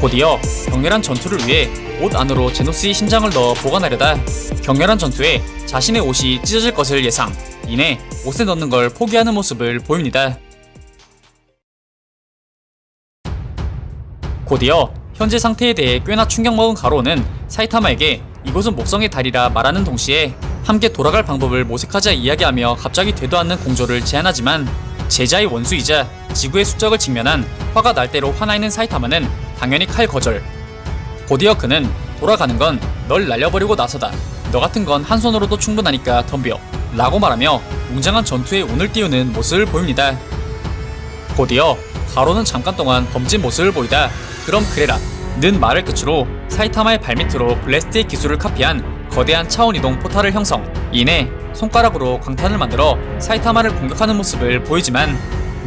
곧이어 격렬한 전투를 위해 옷 안으로 제노스의 심장을 넣어 보관하려다 격렬한 전투에 자신의 옷이 찢어질 것을 예상. 이내 옷에 넣는 걸 포기하는 모습을 보입니다. 곧이어 현재 상태에 대해 꽤나 충격먹은 가로는 사이타마에게 이곳은 목성의 달이라 말하는 동시에 함께 돌아갈 방법을 모색하자 이야기하며 갑자기 되도 않는 공조를 제안하지만, 제자의 원수이자 지구의 숙적을 직면한 화가 날 대로 화나 있는 사이타마는 당연히 칼 거절. 곧이어 그는 돌아가는 건 널 날려버리고 나서다. 너 같은 건 한 손으로도 충분하니까 덤벼. 라고 말하며 웅장한 전투에 운을 띄우는 모습을 보입니다. 곧이어 가로는 잠깐 동안 덤진 모습을 보이다 그럼 그래라 는 말을 끝으로 사이타마의 발밑으로 블래스트의 기술을 카피한 거대한 차원이동 포탈을 형성. 이내 손가락으로 광탄을 만들어 사이타마를 공격하는 모습을 보이지만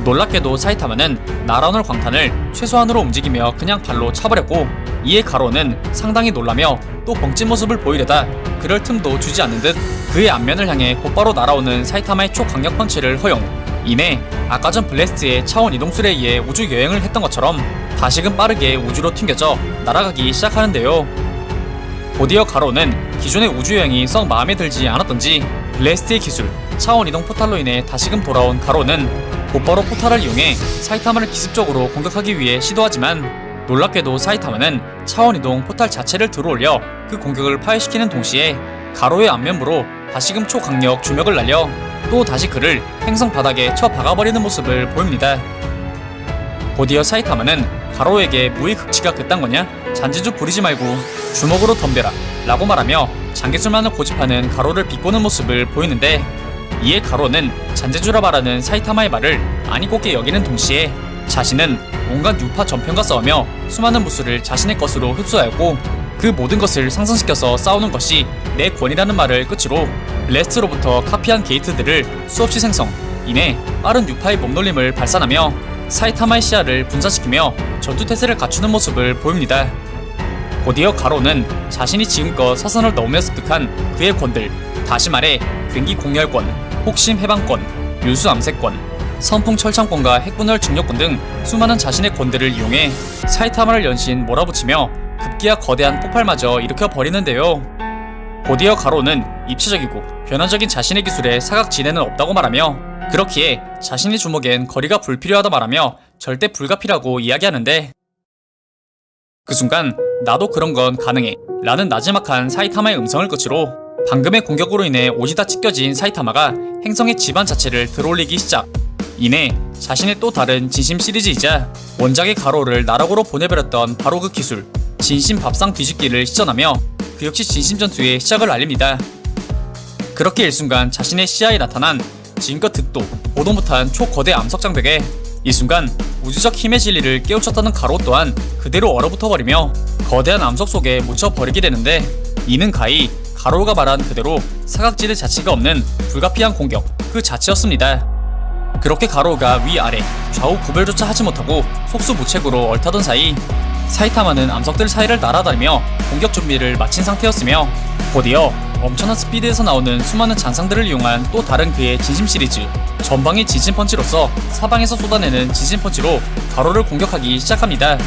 놀랍게도 사이타마는 날아오는 광탄을 최소한으로 움직이며 그냥 발로 차버렸고, 이에 가로는 상당히 놀라며 또 벙찐 모습을 보이려다 그럴 틈도 주지 않는 듯 그의 앞면을 향해 곧바로 날아오는 사이타마의 초강력 펀치를 허용. 이내 아까 전 블래스트의 차원 이동술에 의해 우주 여행을 했던 것처럼 다시금 빠르게 우주로 튕겨져 날아가기 시작하는데요. 곧이어 가로는 기존의 우주 여행이 썩 마음에 들지 않았던지 블래스트의 기술 차원 이동 포탈로 인해 다시금 돌아온 가로는 곧바로 포탈을 이용해 사이타마를 기습적으로 공격하기 위해 시도하지만 놀랍게도 사이타마는 차원 이동 포탈 자체를 들어올려 그 공격을 파괴시키는 동시에 가로의 앞면부로 다시금 초강력 주먹을 날려 또 다시 그를 행성 바닥에 쳐 박아버리는 모습을 보입니다. 곧이어 사이타마는 가로에게 무의 극치가 그딴 거냐? 잔재주 부리지 말고 주먹으로 덤벼라 라고 말하며 장기술만을 고집하는 가로를 비꼬는 모습을 보이는데, 이에 가로는 잔재주라 말하는 사이타마의 말을 아니꼽게 여기는 동시에 자신은 온갖 유파 전편과 싸우며 수많은 무술을 자신의 것으로 흡수하였고 그 모든 것을 상승시켜서 싸우는 것이 내 권이라는 말을 끝으로 블래스트로부터 카피한 게이트들을 수없이 생성. 이내 빠른 유파의 몸놀림을 발산하며 사이타마의 시야를 분산시키며 전투태세를 갖추는 모습을 보입니다. 곧이어 가로는 자신이 지금껏 사선을 넘으며 습득한 그의 권들, 다시 말해 근기 공열권, 혹심 해방권, 유수 암세권, 선풍 철창권과 핵분열 증력권 등 수많은 자신의 권들을 이용해 사이타마를 연신 몰아붙이며 급기야 거대한 폭발마저 일으켜버리는데요. 곧이어 가로는 입체적이고 변화적인 자신의 기술에 사각지대는 없다고 말하며 그렇기에 자신의 주먹엔 거리가 불필요하다 말하며 절대 불가피라고 이야기하는데, 그 순간 나도 그런 건 가능해 라는 나지막한 사이타마의 음성을 끝으로 방금의 공격으로 인해 옷이 다 찢겨진 사이타마가 행성의 집안 자체를 들어올리기 시작. 이내 자신의 또 다른 진심 시리즈이자 원작의 가로를 나락으로 보내버렸던 바로 그 기술 진심 밥상 뒤집기를 시전하며 그 역시 진심 전투의 시작을 알립니다. 그렇게 일순간 자신의 시야에 나타난 지금껏 듣도 보도 못한 초거대 암석 장벽에 이 순간 우주적 힘의 진리를 깨우쳤다는 가로 또한 그대로 얼어붙어버리며 거대한 암석 속에 묻혀버리게 되는데, 이는 가히 가로가 말한 그대로 사각지대 자체가 없는 불가피한 공격 그 자체였습니다. 그렇게 가로가 위아래 좌우 구별조차 하지 못하고 속수무책으로 얼타던 사이 사이타마는 암석들 사이를 날아다니며 공격 준비를 마친 상태였으며 곧이어 엄청난 스피드에서 나오는 수많은 잔상들을 이용한 또 다른 그의 진심 시리즈 전방의 진심 펀치로서 사방에서 쏟아내는 진심 펀치로 가로를 공격하기 시작합니다.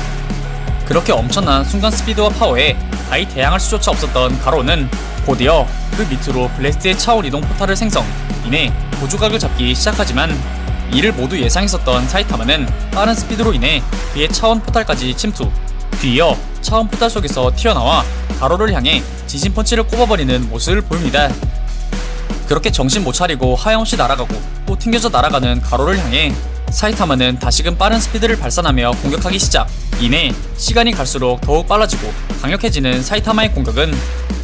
그렇게 엄청난 순간 스피드와 파워에 가히 대항할 수조차 없었던 가로는 곧이어 그 밑으로 블래스트의 차원 이동 포탈을 생성. 이내 보조각을 잡기 시작하지만 이를 모두 예상했었던 사이타마는 빠른 스피드로 인해 그의 차원 포탈까지 침투. 뒤이어 차원 포탈 속에서 튀어나와 가로를 향해 진심 펀치를 꼽아버리는 모습을 보입니다. 그렇게 정신 못 차리고 하염없이 날아가고 또 튕겨져 날아가는 가로를 향해 사이타마는 다시금 빠른 스피드를 발산하며 공격하기 시작. 이내 시간이 갈수록 더욱 빨라지고 강력해지는 사이타마의 공격은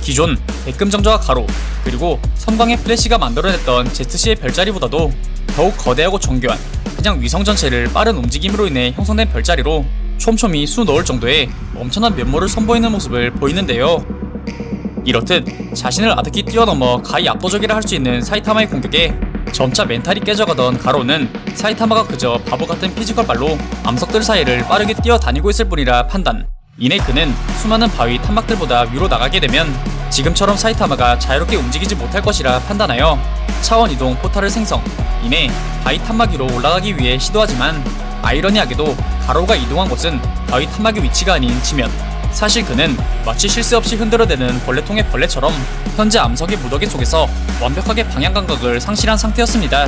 기존 백금정저와 가로 그리고 섬광의 플래시가 만들어냈던 ZC의 별자리보다도 더욱 거대하고 정교한 그냥 위성 전체를 빠른 움직임으로 인해 형성된 별자리로 촘촘히 수놓을 정도의 엄청난 면모를 선보이는 모습을 보이는데요. 이렇듯 자신을 아득히 뛰어넘어 가히 압도적이라 할 수 있는 사이타마의 공격에 점차 멘탈이 깨져가던 가로는 사이타마가 그저 바보같은 피지컬 발로 암석들 사이를 빠르게 뛰어다니고 있을 뿐이라 판단. 이내 그는 수많은 바위 탐막들보다 위로 나가게 되면 지금처럼 사이타마가 자유롭게 움직이지 못할 것이라 판단하여 차원 이동 포탈을 생성. 이내 바위 탐막 위로 올라가기 위해 시도하지만 아이러니하게도 가로가 이동한 곳은 바위 탐막의 위치가 아닌 지면. 사실 그는 마치 쉴 새 없이 흔들어대는 벌레통의 벌레처럼 현재 암석의 무더기 속에서 완벽하게 방향 감각을 상실한 상태였습니다.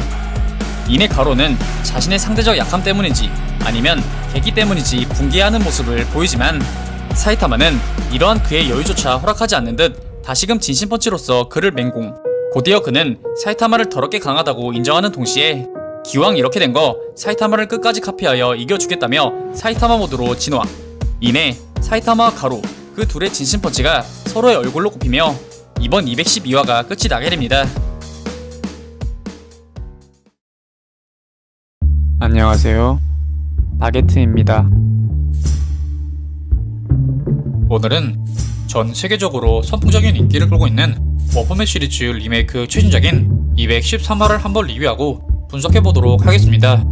이내 가로는 자신의 상대적 약함 때문인지 아니면 계기 때문인지 붕괴하는 모습을 보이지만 사이타마는 이러한 그의 여유조차 허락하지 않는 듯 다시금 진심펀치로서 그를 맹공. 곧이어 그는 사이타마를 더럽게 강하다고 인정하는 동시에 기왕 이렇게 된 거 사이타마를 끝까지 카피하여 이겨주겠다며 사이타마 모드로 진화. 이내 사이타마와 가루 그 둘의 진심 펀치가 서로의 얼굴로 꼽히며 이번 212화가 끝이 나게 됩니다. 안녕하세요. 바게트입니다. 오늘은 전 세계적으로 선풍적인 인기를 끌고 있는 원펀맨 시리즈 리메이크 최신작인 213화를 한번 리뷰하고 분석해보도록 하겠습니다.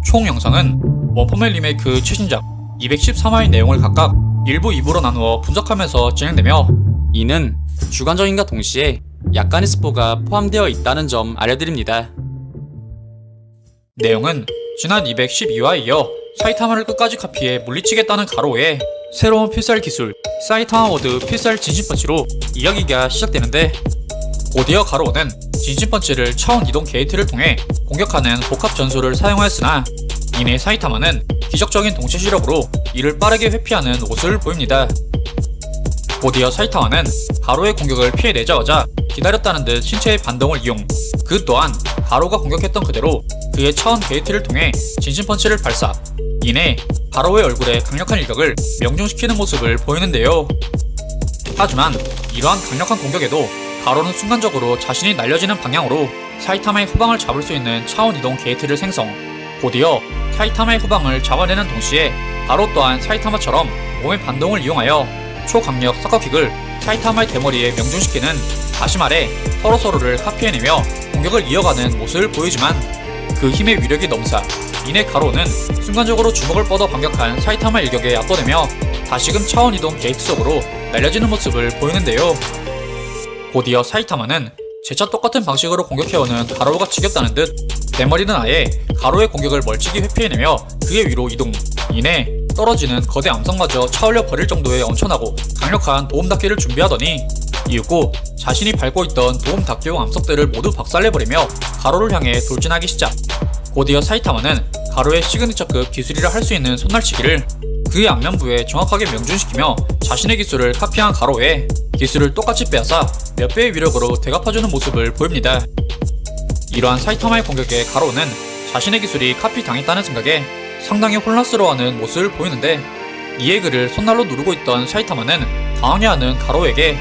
총 영상은 원펀맨 리메이크 최신작 213화의 내용을 각각 1부, 2부로 나누어 분석하면서 진행되며, 이는 주관적인과 동시에 약간의 스포가 포함되어 있다는 점 알려드립니다. 내용은 지난 212화에 이어 사이타마를 끝까지 카피해 물리치겠다는 가로의 새로운 필살 기술 사이타마 워드 필살 진심펀치로 이야기가 시작되는데, 곧이어 가로는 진심펀치를 차원 이동 게이트를 통해 공격하는 복합 전술을 사용하였으나 이내 사이타마는 기적적인 동체 시력으로 이를 빠르게 회피하는 모습을 보입니다. 곧이어 사이타마는 가로의 공격을 피해내자마자 기다렸다는 듯 신체의 반동을 이용, 그 또한 가로가 공격했던 그대로 그의 차원 게이트를 통해 진심펀치를 발사, 이내 가로의 얼굴에 강력한 일격을 명중시키는 모습을 보이는데요. 하지만 이러한 강력한 공격에도 가로는 순간적으로 자신이 날려지는 방향으로 사이타마의 후방을 잡을 수 있는 차원 이동 게이트를 생성, 곧이어 사이타마의 후방을 잡아내는 동시에 가로 또한 사이타마처럼 몸의 반동을 이용하여 초강력 사커킥을 사이타마의 대머리에 명중시키는, 다시 말해 서로서로를 카피해내며 공격을 이어가는 모습을 보이지만 그 힘의 위력이 넘사 이내 가로는 순간적으로 주먹을 뻗어 반격한 사이타마 일격에 압도되며 다시금 차원 이동 게이트 속으로 날려지는 모습을 보이는데요. 곧이어 사이타마는 재차 똑같은 방식으로 공격해오는 가로가 지겹다는 듯 대머리는 아예 가로의 공격을 멀찍이 회피해내며 그의 위로 이동, 이내 떨어지는 거대 암석마저 차올려 버릴 정도의 엄청나고 강력한 도움닫기를 준비하더니 이윽고 자신이 밟고 있던 도움닫기용 암석들을 모두 박살내버리며 가로를 향해 돌진하기 시작. 곧이어 사이타마는 가로의 시그니처급 기술이라 할 수 있는 손날치기를 그의 안면부에 정확하게 명중시키며 자신의 기술을 카피한 가로에 기술을 똑같이 빼앗아 몇 배의 위력으로 되갚아주는 모습을 보입니다. 이러한 사이타마의 공격에 가로는 자신의 기술이 카피당했다는 생각에 상당히 혼란스러워하는 모습을 보이는데, 이에 그를 손날로 누르고 있던 사이타마는 당황해하는 가로에게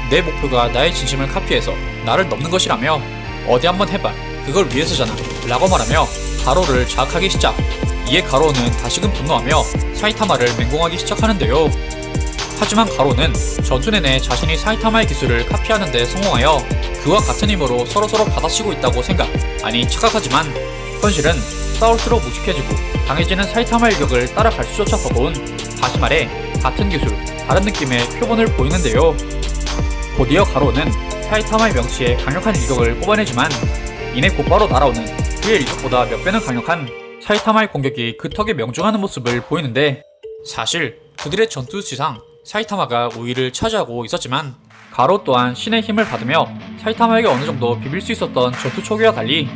내 목표가 나의 진심을 카피해서 나를 넘는 것이라며 어디 한번 해봐, 그걸 위해서잖아 라고 말하며 가로를 자학하기 시작. 이에 가로는 다시금 분노하며 사이타마를 맹공하기 시작하는데요. 하지만 가로는 전투 내내 자신이 사이타마의 기술을 카피하는 데 성공하여 그와 같은 힘으로 서로서로 받아치고 있다고 생각, 아니 착각하지만 현실은 싸울수록 묵직해지고 강해지는 사이타마의 일격을 따라갈 수조차 버거운, 다시 말해 같은 기술, 다른 느낌의 표본을 보이는데요. 곧이어 가로는 사이타마의 명치에 강력한 일격을 뽑아내지만 이내 곧바로 날아오는 그의 일격보다 몇 배는 강력한 사이타마의 공격이 그 턱에 명중하는 모습을 보이는데, 사실 그들의 전투 수지상 사이타마가 우위를 차지하고 있었지만 가로 또한 신의 힘을 받으며 사이타마에게 어느 정도 비빌 수 있었던 전투 초기와 달리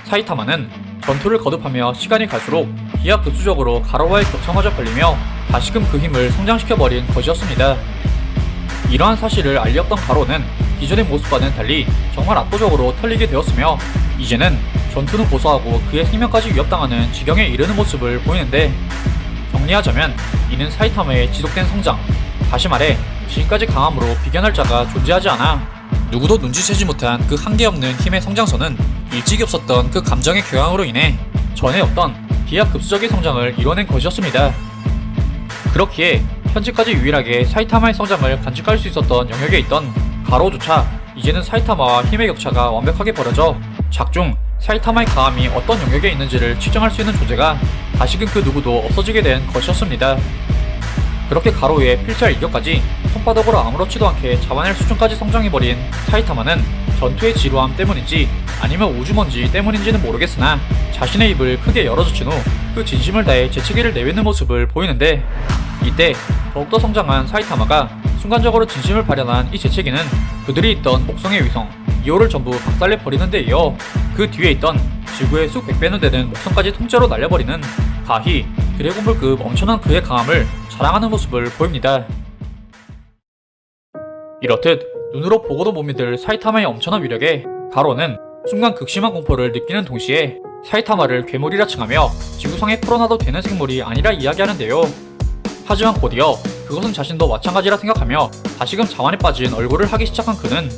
사이타마는 전투를 거듭하며 시간이 갈수록 기하급수적으로 가로와의 격차마저 벌리며 다시금 그 힘을 성장시켜버린 것이었습니다. 이러한 사실을 알렸던 가로는 기존의 모습과는 달리 정말 압도적으로 털리게 되었으며 이제는 전투는 고소하고 그의 생명까지 위협당하는 지경에 이르는 모습을 보이는데, 정리하자면 이는 사이타마의 지속된 성장, 다시 말해 지금까지 강함으로 비견할 자가 존재하지 않아 누구도 눈치채지 못한 그 한계없는 힘의 성장선은 일찍이 없었던 그 감정의 교양으로 인해 전에 없던 기하급수적인 성장을 이뤄낸 것이었습니다. 그렇기에 현재까지 유일하게 사이타마의 성장을 간직할 수 있었던 영역에 있던 가로조차 이제는 사이타마와 힘의 격차가 완벽하게 벌어져 작중 사이타마의 강함이 어떤 영역에 있는지를 측정할 수 있는 존재가 다시금 그 누구도 없어지게 된 것이었습니다. 그렇게 가로의 필살 일격까지 손바닥으로 아무렇지도 않게 잡아낼 수준까지 성장해버린 사이타마는 전투의 지루함 때문인지 아니면 우주먼지 때문인지는 모르겠으나 자신의 입을 크게 열어젖힌 후 그 진심을 다해 재채기를 내뱉는 모습을 보이는데, 이때 더욱더 성장한 사이타마가 순간적으로 진심을 발현한 이 재채기는 그들이 있던 목성의 위성 2호를 전부 박살내버리는 데 이어 그 뒤에 있던 지구의 수백 배는 되는 목성까지 통째로 날려버리는 가히 드래곤볼급 엄청난 그의 강함을 자랑하는 모습을 보입니다. 이렇듯 눈으로 보고도 못 믿을 사이타마의 엄청난 위력에 가로는 순간 극심한 공포를 느끼는 동시에 사이타마를 괴물이라 칭하며 지구상에 풀어놔도 되는 생물이 아니라 이야기하는데요. 하지만 곧이어 그것은 자신도 마찬가지라 생각하며 다시금 자만에 빠진 얼굴을 하기 시작한 그는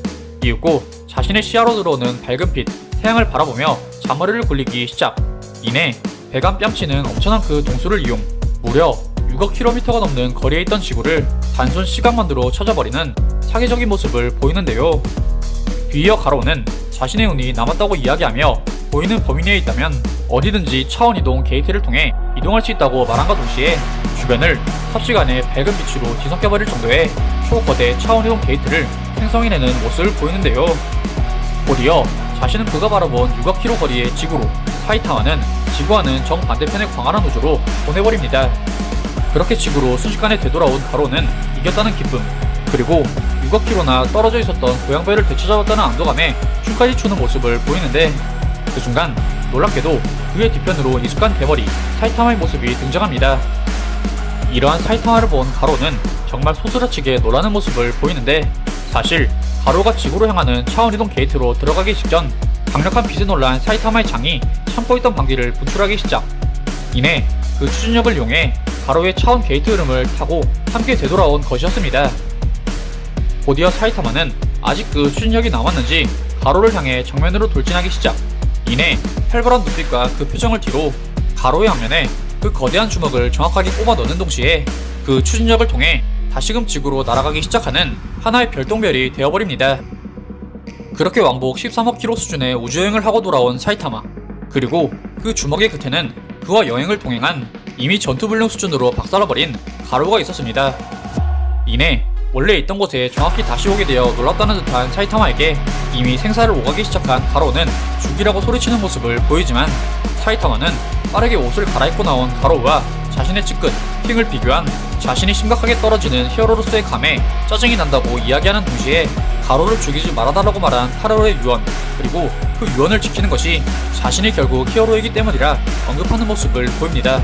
이윽고 자신의 시야로 들어오는 밝은 빛, 태양을 바라보며 잔머리를 굴리기 시작. 이내 배간 뺨치는 엄청난 그 동수를 이용 무려 6억 킬로미터가 넘는 거리에 있던 지구를 단순 시각만으로 찾아버리는 사기적인 모습을 보이는데요. 뒤이어 가로는 자신의 운이 남았다고 이야기하며 보이는 범위 내에 있다면 어디든지 차원이동 게이트를 통해 이동할 수 있다고 말함과 동시에 주변을 삽시간에 밝은 빛으로 뒤섞여버릴 정도의 초거대 차원이동 게이트를 생성해내는 모습을 보이는데요. 곧이어 자신은 그가 바라본 6억 킬로 거리의 지구로 사이타마는 지구와는 정반대편의 광활한 우주로 보내버립니다. 그렇게 지구로 순식간에 되돌아온 가로는 이겼다는 기쁨, 그리고 6억 킬로나 떨어져 있었던 고향배를 되찾아왔다는 안도감에 춤까지 추는 모습을 보이는데 그 순간 놀랍게도 그의 뒤편으로 익숙한 대머리 사이타마의 모습이 등장합니다. 이러한 사이타마를 본 가로는 정말 소스라치게 놀라는 모습을 보이는데 사실 가로가 지구로 향하는 차원이동 게이트로 들어가기 직전 강력한 빛에 놀란 사이타마의 장이 참고 있던 방귀를 분출하기 시작. 이내 그 추진력을 이용해 가로의 차원 게이트 흐름을 타고 함께 되돌아온 것이었습니다. 곧이어 사이타마는 아직 그 추진력이 남았는지 가로를 향해 정면으로 돌진하기 시작. 이내 활발한 눈빛과 그 표정을 뒤로 가로의 앞면에 그 거대한 주먹을 정확하게 꼽아 넣는 동시에 그 추진력을 통해 다시금 지구로 날아가기 시작하는 하나의 별똥별이 되어버립니다. 그렇게 왕복 13억 킬로 수준의 우주여행을 하고 돌아온 사이타마, 그리고 그 주먹의 끝에는 그와 여행을 동행한 이미 전투불능 수준으로 박살나버린 가로가 있었습니다. 이내 원래 있던 곳에 정확히 다시 오게 되어 놀랍다는 듯한 사이타마에게 이미 생사를 오가기 시작한 가로는 죽이라고 소리치는 모습을 보이지만 사이타마는 빠르게 옷을 갈아입고 나온 가로와 자신의 측근 킹을 비교한 자신이 심각하게 떨어지는 히어로로서의 감에 짜증이 난다고 이야기하는 동시에 가로를 죽이지 말아달라고 말한 타로의 유언, 그리고 그 유언을 지키는 것이 자신이 결국 히어로이기 때문이라 언급하는 모습을 보입니다.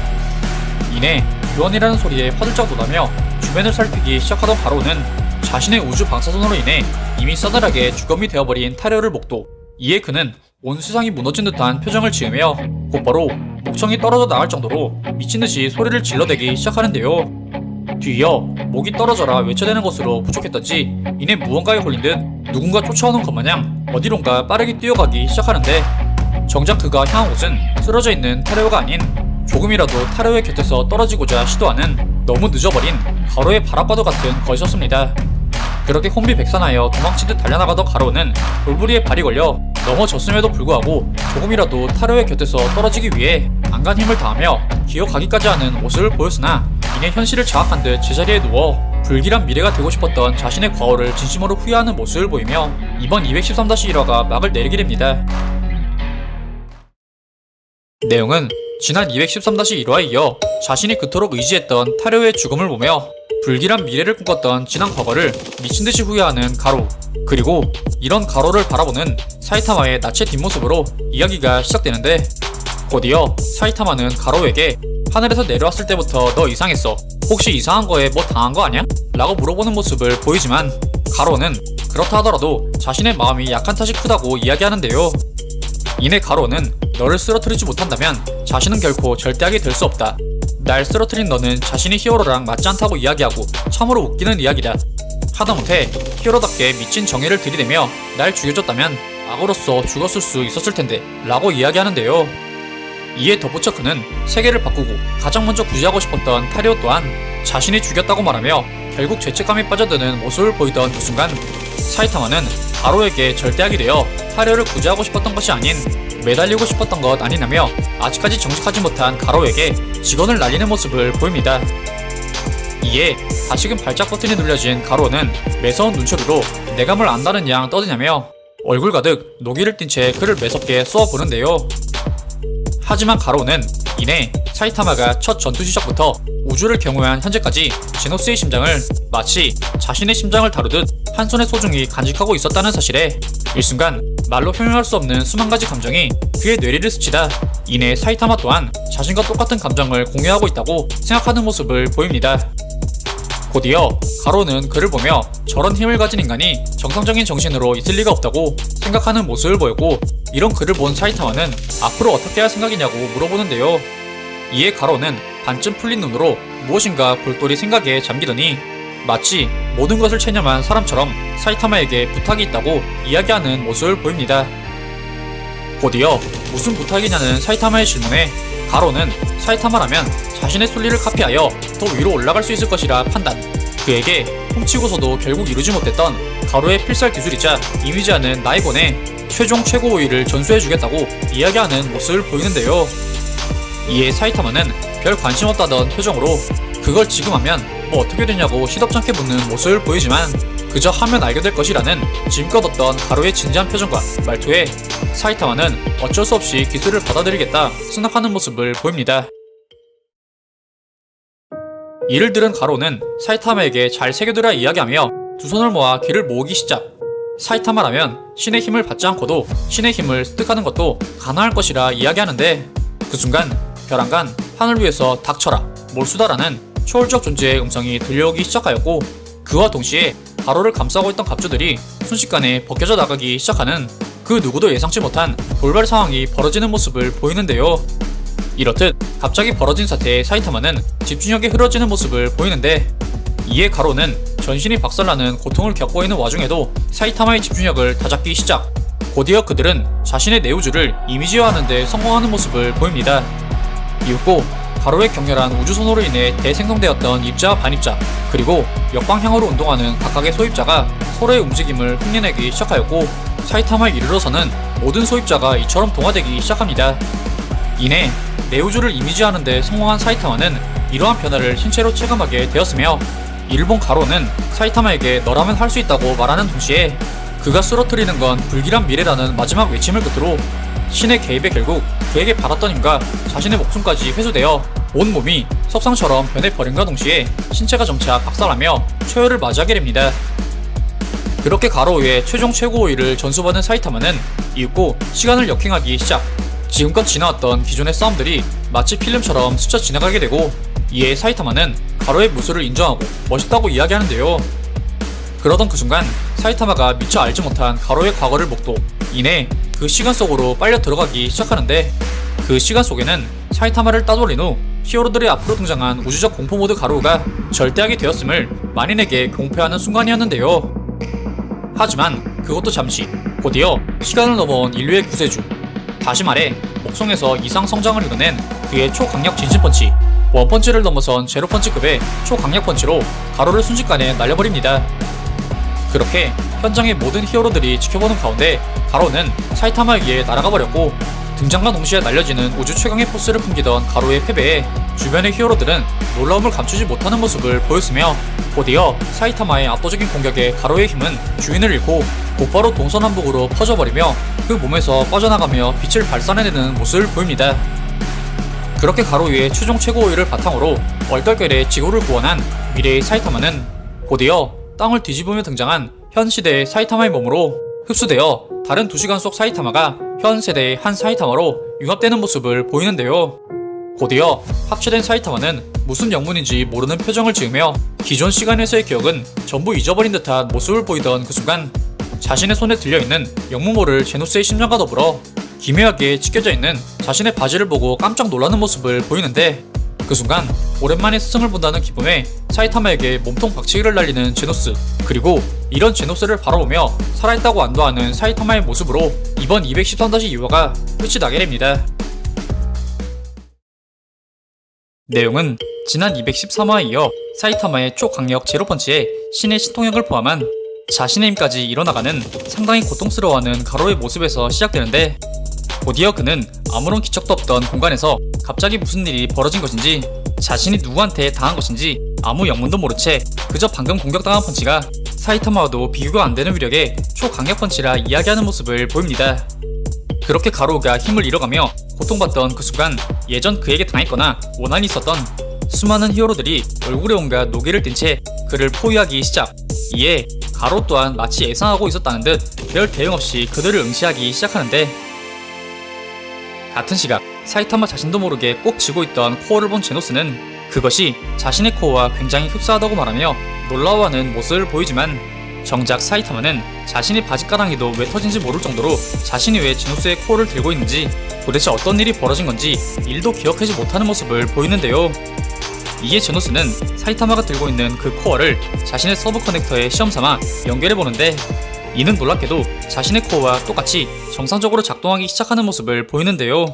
이내 유언이라는 소리에 화들짝 놀라며 주변을 살피기 시작하던 가로는 자신의 우주 방사선으로 인해 이미 싸늘하게 주검이 되어버린 타로를 목도. 이에 그는 온 세상이 무너진 듯한 표정을 지으며 곧바로 목청이 떨어져 나갈 정도로 미친듯이 소리를 질러대기 시작하는데요. 뒤이어 목이 떨어져라 외쳐대는 것으로 부족했던지 이내 무언가에 홀린 듯 누군가 쫓아오는 것 마냥 어디론가 빠르게 뛰어가기 시작하는데 정작 그가 향한 곳은 쓰러져 있는 타로가 아닌 조금이라도 타로의 곁에서 떨어지고자 시도하는 너무 늦어버린 가로의 바람과도 같은 것이었습니다. 그렇게 혼비백산하여 도망치듯 달려나가던 가로는 돌부리에 발이 걸려 넘어졌음에도 불구하고 조금이라도 타로의 곁에서 떨어지기 위해 안간 힘을 다하며 기어가기까지 하는 모습을 보였으나 이내 현실을 자학한 듯 제자리에 누워 불길한 미래가 되고 싶었던 자신의 과거를 진심으로 후회하는 모습을 보이며 이번 213-1화가 막을 내리게 됩니다. 내용은 지난 213-1화에 이어 자신이 그토록 의지했던 타로의 죽음을 보며 불길한 미래를 꿈꿨던 지난 과거를 미친듯이 후회하는 가로, 그리고 이런 가로를 바라보는 사이타마의 낯의 뒷모습으로 이야기가 시작되는데 곧이어 사이타마는 가로에게 하늘에서 내려왔을 때부터 너 이상했어. 혹시 이상한 거에 뭐 당한 거 아냐? 라고 물어보는 모습을 보이지만 가로는 그렇다 하더라도 자신의 마음이 약한 탓이 크다고 이야기하는데요. 이내 가로는 너를 쓰러뜨리지 못한다면 자신은 결코 절대하게 될 수 없다. 날 쓰러뜨린 너는 자신이 히어로랑 맞지 않다고 이야기하고 참으로 웃기는 이야기다. 하다못해 히어로답게 미친 정의를 들이대며 날 죽여줬다면 악어로서 죽었을 수 있었을 텐데 라고 이야기하는데요. 이에 덧붙여 그는 세계를 바꾸고 가장 먼저 구제하고 싶었던 타리오 또한 자신이 죽였다고 말하며 결국 죄책감에 빠져드는 모습을 보이던 그 순간 사이타마는 가로에게 절대하게 되어 타리오를 구제하고 싶었던 것이 아닌 매달리고 싶었던 것 아니냐며 아직까지 정직하지 못한 가로에게 직언을 날리는 모습을 보입니다. 이에 다시금 발작 버튼이 눌려진 가로는 매서운 눈초리로 내가 뭘 안다는 양 떠드냐며 얼굴 가득 노기를 띤 채 그를 매섭게 쏘아보는데요. 하지만 가로는 이내 사이타마가 첫 전투 시작부터 우주를 경호한 현재까지 제노스의 심장을 마치 자신의 심장을 다루듯 한 손에 소중히 간직하고 있었다는 사실에 일순간 말로 표현할 수 없는 수만 가지 감정이 그의 뇌리를 스치다 이내 사이타마 또한 자신과 똑같은 감정을 공유하고 있다고 생각하는 모습을 보입니다. 곧이어 가로는 그를 보며 저런 힘을 가진 인간이 정상적인 정신으로 있을 리가 없다고 생각하는 모습을 보였고, 이런 그를 본 사이타마는 앞으로 어떻게 할 생각이냐고 물어보는데요. 이에 가로는 반쯤 풀린 눈으로 무엇인가 골똘히 생각에 잠기더니 마치 모든 것을 체념한 사람처럼 사이타마에게 부탁이 있다고 이야기하는 모습을 보입니다. 곧이어 무슨 부탁이냐는 사이타마의 질문에 가로는 사이타마라면 자신의 순리를 카피하여 더 위로 올라갈 수 있을 것이라 판단, 그에게 훔치고서도 결국 이루지 못했던 가로의 필살 기술이자 이미지하는 나이곤의 최종 최고 우위를 전수해주겠다고 이야기하는 모습을 보이는데요. 이에 사이타마는 별 관심 없다던 표정으로 그걸 지금 하면 뭐 어떻게 되냐고 시덥잖게 묻는 모습을 보이지만 그저 하면 알게 될 것이라는 지금껏 없던 가로의 진지한 표정과 말투에 사이타마는 어쩔 수 없이 기술을 받아들이겠다 승낙하는 모습을 보입니다. 이를 들은 가로는 사이타마에게 잘 새겨들어 이야기하며 두 손을 모아 귀를 모으기 시작. 사이타마라면 신의 힘을 받지 않고도 신의 힘을 습득하는 것도 가능할 것이라 이야기하는데, 그 순간 벼랑간 하늘 위에서 닥쳐라 몰수다라는 초월적 존재의 음성이 들려오기 시작하였고, 그와 동시에 가로를 감싸고 있던 갑주들이 순식간에 벗겨져 나가기 시작하는 그 누구도 예상치 못한 돌발 상황이 벌어지는 모습을 보이는데요. 이렇듯 갑자기 벌어진 사태에 사이타마는 집중력이 흐려지는 모습을 보이는데, 이에 가로는 전신이 박살나는 고통을 겪고 있는 와중에도 사이타마의 집중력을 다잡기 시작. 곧이어 그들은 자신의 내우주를 이미지화하는 데 성공하는 모습을 보입니다. 이윽고 가로의 격렬한 우주선호로 인해 대생성되었던 입자와 반입자, 그리고 역방향으로 운동하는 각각의 소입자가 서로의 움직임을 흉내내기 시작하였고, 사이타마에 이르러서는 모든 소입자가 이처럼 동화되기 시작합니다. 이내 내우주를 이미지하는 데 성공한 사이타마는 이러한 변화를 신체로 체감하게 되었으며, 이를 본 가로는 사이타마에게 너라면 할 수 있다고 말하는 동시에 그가 쓰러뜨리는 건 불길한 미래라는 마지막 외침을 끝으로 신의 개입에 결국 그에게 받았던 힘과 자신의 목숨까지 회수되어 온몸이 석상처럼 변해버림과 동시에 신체가 점차 박살나며 초열을 맞이하게 됩니다. 그렇게 가로의 최종 최고 우위를 전수받은 사이타마는 이윽고 시간을 역행하기 시작. 지금껏 지나왔던 기존의 싸움들이 마치 필름처럼 스쳐 지나가게 되고, 이에 사이타마는 가로의 무술을 인정하고 멋있다고 이야기하는데요. 그러던 그 순간 사이타마가 미처 알지 못한 가로의 과거를 목도, 이내 그 시간 속으로 빨려 들어가기 시작하는데, 그 시간 속에는 사이타마를 따돌린 후 히어로들의 앞으로 등장한 우주적 공포 모드 가로우가 절대악이 되었음을 만인에게 공표하는 순간이었는데요. 하지만 그것도 잠시, 곧이어 시간을 넘어온 인류의 구세주, 다시 말해 목성에서 이상 성장을 이뤄낸 그의 초강력 진심펀치, 원펀치를 넘어선 제로펀치급의 초강력 펀치로 가로를 순식간에 날려버립니다. 그렇게 현장의 모든 히어로들이 지켜보는 가운데 가로는 사이타마에게 날아가 버렸고, 등장과 동시에 날려지는 우주 최강의 포스를 풍기던 가로의 패배에 주변의 히어로들은 놀라움을 감추지 못하는 모습을 보였으며, 곧이어 사이타마의 압도적인 공격에 가로의 힘은 주인을 잃고 곧바로 동서남북으로 퍼져버리며 그 몸에서 빠져나가며 빛을 발산해내는 모습을 보입니다. 그렇게 가로의 최종 최고 우위를 바탕으로 얼떨결에 지구를 구원한 미래의 사이타마는 곧이어 땅을 뒤집으며 등장한 현 시대의 사이타마의 몸으로 흡수되어 다른 두 시간 속 사이타마가 현 세대의 한 사이타마로 융합되는 모습을 보이는데요. 곧이어 합체된 사이타마는 무슨 영문인지 모르는 표정을 지으며 기존 시간에서의 기억은 전부 잊어버린 듯한 모습을 보이던 그 순간 자신의 손에 들려있는 영문모를 제노스의 심장과 더불어 기묘하게 찢겨져 있는 자신의 바지를 보고 깜짝 놀라는 모습을 보이는데, 그 순간 오랜만에 스승을 본다는 기쁨에 사이타마에게 몸통 박치기를 날리는 제노스, 그리고 이런 제노스를 바라보며 살아있다고 안도하는 사이타마의 모습으로 이번 213-2화가 끝이 나게 됩니다. 내용은 지난 213화에 이어 사이타마의 초강력 제로펀치에 신의 신통력을 포함한 자신의 힘까지 일어나가는 상당히 고통스러워하는 가로의 모습에서 시작되는데, 곧이어 그는 아무런 기척도 없던 공간에서 갑자기 무슨 일이 벌어진 것인지, 자신이 누구한테 당한 것인지 아무 영문도 모른 채 그저 방금 공격당한 펀치가 사이타마와도 비교가 안 되는 위력의 초강력 펀치라 이야기하는 모습을 보입니다. 그렇게 가로우가 힘을 잃어가며 고통받던 그 순간 예전 그에게 당했거나 원한이 있었던 수많은 히어로들이 얼굴에 온갖 노기를 띤 채 그를 포위하기 시작. 이에 가로 또한 마치 예상하고 있었다는 듯 별 대응 없이 그들을 응시하기 시작하는데, 같은 시각 사이타마 자신도 모르게 꼭 쥐고 있던 코어를 본 제노스는 그것이 자신의 코어와 굉장히 흡사하다고 말하며 놀라워하는 모습을 보이지만, 정작 사이타마는 자신의 바지가랑이도 왜 터진지 모를 정도로 자신이 왜 제노스의 코어를 들고 있는지, 도대체 어떤 일이 벌어진 건지 일도 기억하지 못하는 모습을 보이는데요. 이에 제노스는 사이타마가 들고 있는 그 코어를 자신의 서브 커넥터에 시험삼아 연결해보는데, 이는 놀랍게도 자신의 코어와 똑같이 정상적으로 작동하기 시작하는 모습을 보이는데요.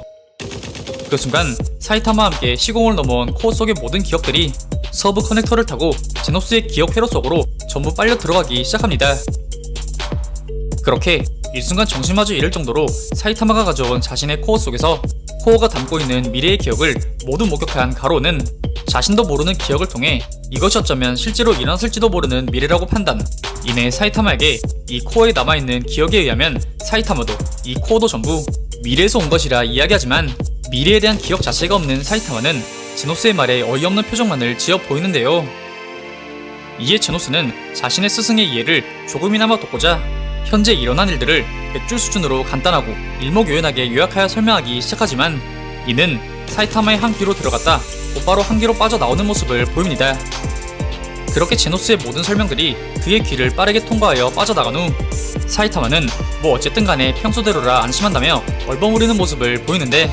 그 순간 사이타마와 함께 시공을 넘어온 코어 속의 모든 기억들이 서브 커넥터를 타고 제노스의 기억 회로 속으로 전부 빨려 들어가기 시작합니다. 그렇게 일순간 정신마저 잃을 정도로 사이타마가 가져온 자신의 코어 속에서 코어가 담고 있는 미래의 기억을 모두 목격한 가로우는 자신도 모르는 기억을 통해 이것이 어쩌면 실제로 일어났을지도 모르는 미래라고 판단. 이내 사이타마에게 이 코어에 남아있는 기억에 의하면 사이타마도 이 코어도 전부 미래에서 온 것이라 이야기하지만, 미래에 대한 기억 자체가 없는 사이타마는 제노스의 말에 어이없는 표정만을 지어 보이는데요. 이에 제노스는 자신의 스승의 이해를 조금이나마 돕고자 현재 일어난 일들을 100줄 수준으로 간단하고 일목요연하게 요약하여 설명하기 시작하지만, 이는 사이타마의 한 귀로 들어갔다 곧바로 한 귀로 빠져나오는 모습을 보입니다. 그렇게 제노스의 모든 설명들이 그의 귀를 빠르게 통과하여 빠져나간 후 사이타마는 뭐 어쨌든 간에 평소대로라 안심한다며 얼버무리는 모습을 보이는데,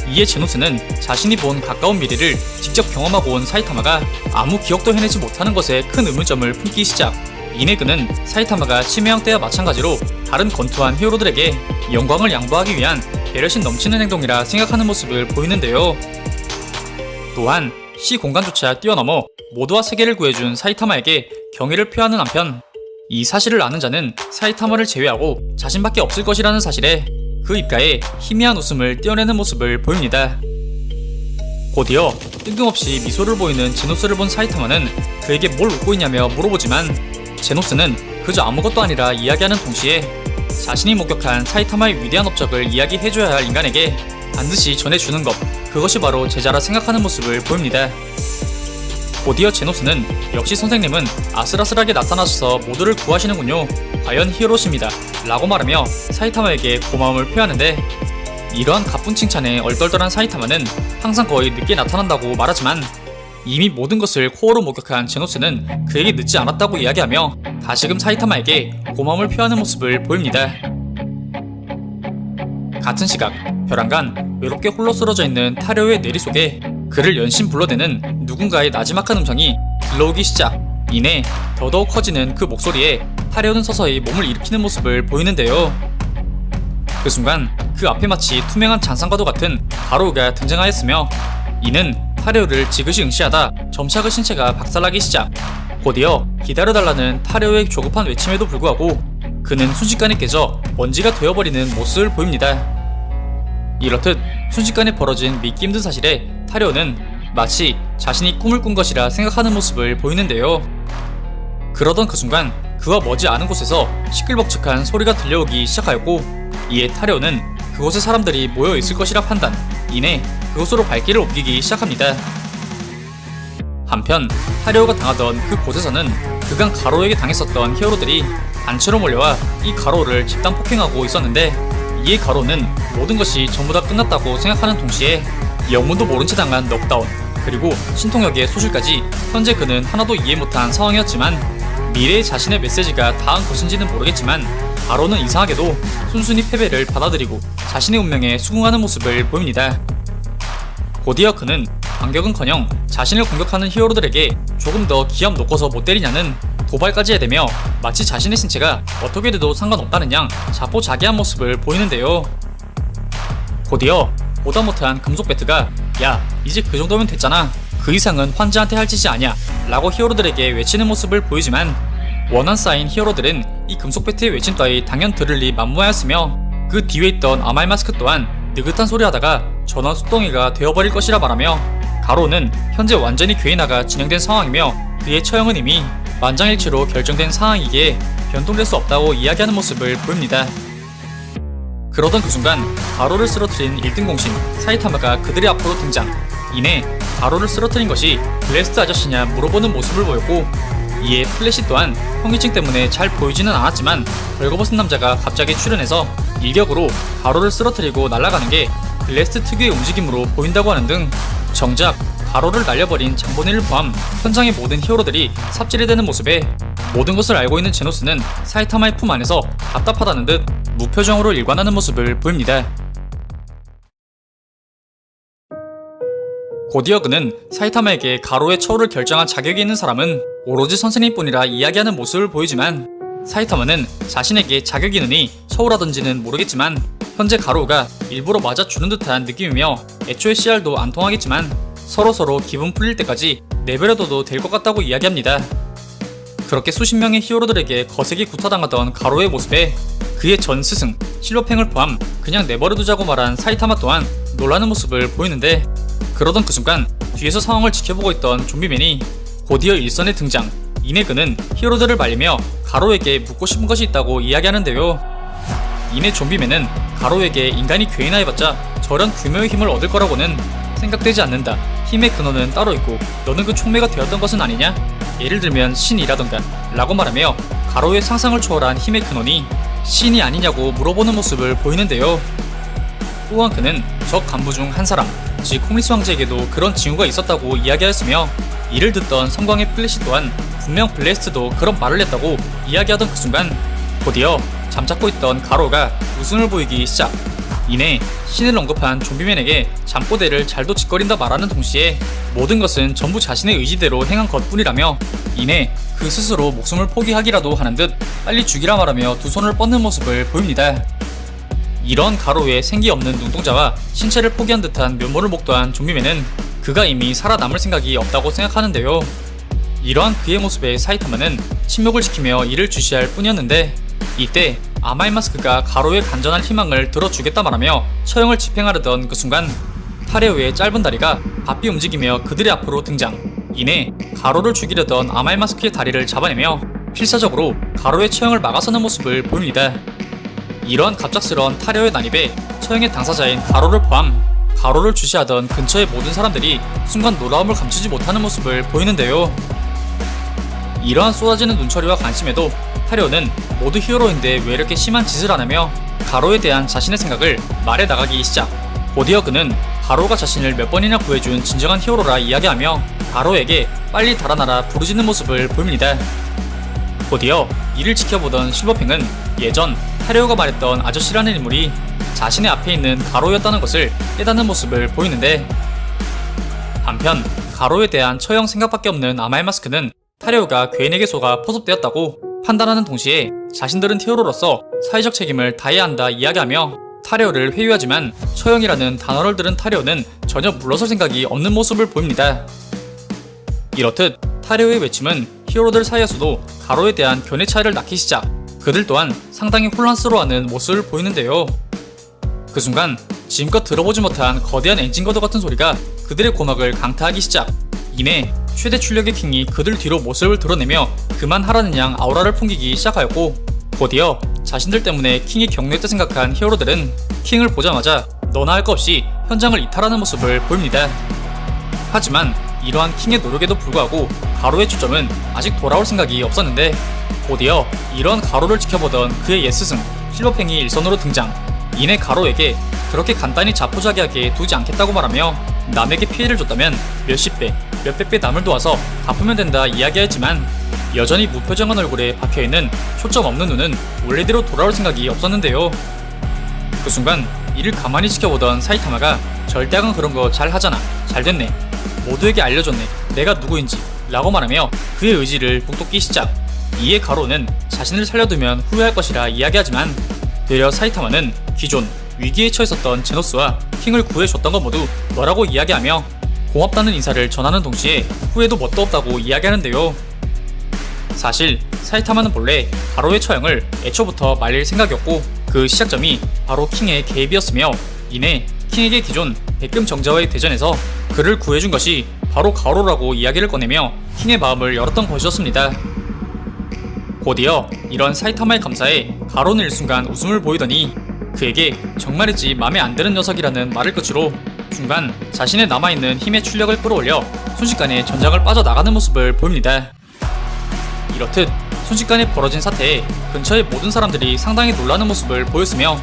이에 제노스는 자신이 본 가까운 미래를 직접 경험하고 온 사이타마가 아무 기억도 해내지 못하는 것에 큰 의문점을 품기 시작. 이내 그는 사이타마가 치매형 때와 마찬가지로 다른 권투한 히어로들에게 영광을 양보하기 위한 배려심 넘치는 행동이라 생각하는 모습을 보이는데요. 또한 시공간조차 뛰어넘어 모두와 세계를 구해준 사이타마에게 경의를 표하는 한편, 이 사실을 아는 자는 사이타마를 제외하고 자신밖에 없을 것이라는 사실에 그 입가에 희미한 웃음을 띄어내는 모습을 보입니다. 곧이어 뜬금없이 미소를 보이는 제노스를 본 사이타마는 그에게 뭘 웃고 있냐며 물어보지만, 제노스는 그저 아무것도 아니라 이야기하는 동시에 자신이 목격한 사이타마의 위대한 업적을 이야기해줘야 할 인간에게 반드시 전해주는 것, 그것이 바로 제자라 생각하는 모습을 보입니다. 곧이어 제노스는 역시 선생님은 아슬아슬하게 나타나셔서 모두를 구하시는군요. 과연 히어로십니다. 라고 말하며 사이타마에게 고마움을 표하는데, 이러한 가쁜 칭찬에 얼떨떨한 사이타마는 항상 거의 늦게 나타난다고 말하지만, 이미 모든 것을 코어로 목격한 제노스는 그에게 늦지 않았다고 이야기하며 다시금 사이타마에게 고마움을 표하는 모습을 보입니다. 같은 시각 벼랑간 외롭게 홀로 쓰러져 있는 타료의 내리 속에 그를 연신 불러대는 누군가의 나지막한 음성이 들려오기 시작. 이내 더더욱 커지는 그 목소리에 타료는 서서히 몸을 일으키는 모습을 보이는데요. 그 순간 그 앞에 마치 투명한 잔상과도 같은 가로우가 등장하였으며, 이는 타료를 지그시 응시하다 점차 그 신체가 박살나기 시작. 곧이어 기다려달라는 타료의 조급한 외침에도 불구하고 그는 순식간에 깨져 먼지가 되어버리는 모습을 보입니다. 이렇듯 순식간에 벌어진 믿기 힘든 사실에 타료는 마치 자신이 꿈을 꾼 것이라 생각하는 모습을 보이는데요. 그러던 그 순간 그와 머지않은 곳에서 시끌벅적한 소리가 들려오기 시작하였고, 이에 타료는 그곳에 사람들이 모여 있을 것이라 판단. 이내 그곳으로 발길을 옮기기 시작합니다. 한편 타료가 당하던 그 곳에서는 그간 가로에게 당했었던 히어로들이 단체로 몰려와 이 가로를 집단 폭행하고 있었는데, 이에 가로는 모든 것이 전부 다 끝났다고 생각하는 동시에 영문도 모른 채 당한 넉다운, 그리고 신통역의 소실까지 현재 그는 하나도 이해 못한 상황이었지만, 미래의 자신의 메시지가 닿은 것인지는 모르겠지만 가로는 이상하게도 순순히 패배를 받아들이고 자신의 운명에 수긍하는 모습을 보입니다. 곧이어 그는 반격은커녕 자신을 공격하는 히어로들에게 조금 더 기합 놓고서 못 때리냐는 도발까지 해대며 마치 자신의 신체가 어떻게 돼도 상관없다는 양 자포자기한 모습을 보이는데요. 곧이어 보다 못한 금속 배트가 야 이제 그 정도면 됐잖아, 그 이상은 환자한테 할 짓이 아니야 라고 히어로들에게 외치는 모습을 보이지만, 원한 쌓인 히어로들은 이 금속 배트의 외침 따위 당연 들을 리 만무하였으며, 그 뒤에 있던 아말마스크 또한 느긋한 소리 하다가 전원 숫덩이가 되어버릴 것이라 말하며, 가로는 현재 완전히 괴인화가 진행된 상황이며 그의 처형은 이미 만장일치로 결정된 상황이기에 변동될 수 없다고 이야기하는 모습을 보입니다. 그러던 그 순간 가로를 쓰러뜨린 1등 공신 사이타마가 그들의 앞으로 등장. 이내 가로를 쓰러뜨린 것이 블래스트 아저씨냐 물어보는 모습을 보였고, 이에 플래시 또한 형이증 때문에 잘 보이지는 않았지만 벌거벗은 남자가 갑자기 출현해서 일격으로 가로를 쓰러뜨리고 날아가는 게 블레스트 특유의 움직임으로 보인다고 하는 등 정작 가로를 날려버린 장본인을 포함 현장의 모든 히어로들이 삽질이 되는 모습에 모든 것을 알고 있는 제노스는 사이타마의 품 안에서 답답하다는 듯 무표정으로 일관하는 모습을 보입니다. 곧이어 그는 사이타마에게 가로의 처우를 결정한 자격이 있는 사람은 오로지 선생님뿐이라 이야기하는 모습을 보이지만, 사이타마는 자신에게 자격이 있느니 처우라든지는 모르겠지만 현재 가로우가 일부러 맞아주는 듯한 느낌이며 애초에 CR도 안 통하겠지만 서로서로 기분 풀릴 때까지 내버려둬도 될 것 같다고 이야기합니다. 그렇게 수십 명의 히어로들에게 거세게 구타당하던 가로의 모습에 그의 전 스승 실버팽을 포함 그냥 내버려두자고 말한 사이타마 또한 놀라는 모습을 보이는데, 그러던 그 순간 뒤에서 상황을 지켜보고 있던 좀비맨이 곧이어 일선에 등장. 이내 그는 히어로들을 말리며 가로에게 묻고 싶은 것이 있다고 이야기하는데요. 이내 좀비맨은 가로에게 인간이 괴이나 해봤자 저런 규모의 힘을 얻을 거라고는 생각되지 않는다. 힘의 근원은 따로 있고 너는 그 촉매가 되었던 것은 아니냐? 예를 들면 신이라던가 라고 말하며 가로의 상상을 초월한 힘의 근원이 신이 아니냐고 물어보는 모습을 보이는데요. 또한 그는 적 간부 중 한 사람, 즉 콩리스 황제에게도 그런 징후가 있었다고 이야기하였으며, 이를 듣던 성광의 플래시 또한 분명 블레스트도 그런 말을 했다고 이야기하던 그 순간 곧이어 잠자고 있던 가로가 웃음을 보이기 시작. 이내 신을 언급한 좀비맨에게 잠꼬대를 잘도 짓거린다 말하는 동시에 모든 것은 전부 자신의 의지대로 행한 것뿐이라며, 이내 그 스스로 목숨을 포기하기라도 하는 듯 빨리 죽이라 말하며 두 손을 뻗는 모습을 보입니다. 이런 가로의 생기 없는 눈동자와 신체를 포기한 듯한 면모를 목도한 좀비맨은 그가 이미 살아남을 생각이 없다고 생각하는데요. 이러한 그의 모습에 사이타마는 침묵을 지키며 이를 주시할 뿐이었는데, 이때 아마이 마스크가 가로의 간절한 희망을 들어주겠다 말하며 처형을 집행하려던 그 순간 타레오의 짧은 다리가 바삐 움직이며 그들의 앞으로 등장. 이내 가로를 죽이려던 아마이 마스크의 다리를 잡아내며 필사적으로 가로의 처형을 막아서는 모습을 보입니다. 이러한 갑작스러운 타레오의 난입에 처형의 당사자인 가로를 포함 가로를 주시하던 근처의 모든 사람들이 순간 놀라움을 감추지 못하는 모습을 보이는데요. 이러한 쏟아지는 눈초리와 관심에도 타레오는 모두 히어로인데 왜 이렇게 심한 짓을 하냐며 가로에 대한 자신의 생각을 말해 나가기 시작. 곧이어 그는 가로가 자신을 몇 번이나 구해준 진정한 히어로라 이야기하며 가로에게 빨리 달아나라 부르짖는 모습을 보입니다. 곧이어 이를 지켜보던 실버팽은 예전 타레오가 말했던 아저씨라는 인물이 자신의 앞에 있는 가로였다는 것을 깨닫는 모습을 보이는데, 한편 가로에 대한 처형 생각밖에 없는 아마이 마스크는 타레오가 괴인에게 속아 포섭되었다고 판단하는 동시에 자신들은 히어로로서 사회적 책임을 다해야 한다 이야기하며 타레오를 회유하지만 처형이라는 단어를 들은 타레오는 전혀 물러설 생각이 없는 모습을 보입니다. 이렇듯 타레오의 외침은 히어로들 사이에서도 가로에 대한 견해 차이를 낳기 시작. 그들 또한 상당히 혼란스러워하는 모습을 보이는데요. 그 순간 지금껏 들어보지 못한 거대한 엔진거드 같은 소리가 그들의 고막을 강타하기 시작. 이내 최대 출력의 킹이 그들 뒤로 모습을 드러내며 그만하라는 양 아우라를 풍기기 시작하였고, 곧이어 자신들 때문에 킹이 격노했다 생각한 히어로들은 킹을 보자마자 너나 할 것 없이 현장을 이탈하는 모습을 보입니다. 하지만 이러한 킹의 노력에도 불구하고 가로의 초점은 아직 돌아올 생각이 없었는데, 곧이어 이런 가로를 지켜보던 그의 옛 스승 실버팽이 일선으로 등장. 이내 가로에게 그렇게 간단히 자포자기하게 두지 않겠다고 말하며 남에게 피해를 줬다면 몇십 배, 몇백 배 남을 도와서 갚으면 된다 이야기했지만, 여전히 무표정한 얼굴에 박혀있는 초점 없는 눈은 원래대로 돌아올 생각이 없었는데요. 그 순간 이를 가만히 지켜보던 사이타마가 절대악은 그런 거 잘 하잖아, 잘 됐네, 모두에게 알려줬네, 내가 누구인지 라고 말하며 그의 의지를 북돋기 시작. 이에 가로는 자신을 살려두면 후회할 것이라 이야기하지만, 되려 사이타마는 기존 위기에 처했었던 제노스와 킹을 구해줬던 것 모두 너라고 이야기하며 고맙다는 인사를 전하는 동시에 후회도 뭣도 없다고 이야기하는데요. 사실 사이타마는 본래 가로의 처형을 애초부터 말릴 생각이었고, 그 시작점이 바로 킹의 개입이었으며, 이내 킹에게 기존 백금 정자와의 대전에서 그를 구해준 것이 바로 가로라고 이야기를 꺼내며 킹의 마음을 열었던 것이었습니다. 곧이어 이런 사이타마의 감사에 가로는 일순간 웃음을 보이더니 그에게 정말이지 맘에 안 드는 녀석이라는 말을 끝으로 순간 자신의 남아있는 힘의 출력을 끌어올려 순식간에 전장을 빠져나가는 모습을 보입니다. 이렇듯 순식간에 벌어진 사태에 근처의 모든 사람들이 상당히 놀라는 모습을 보였으며,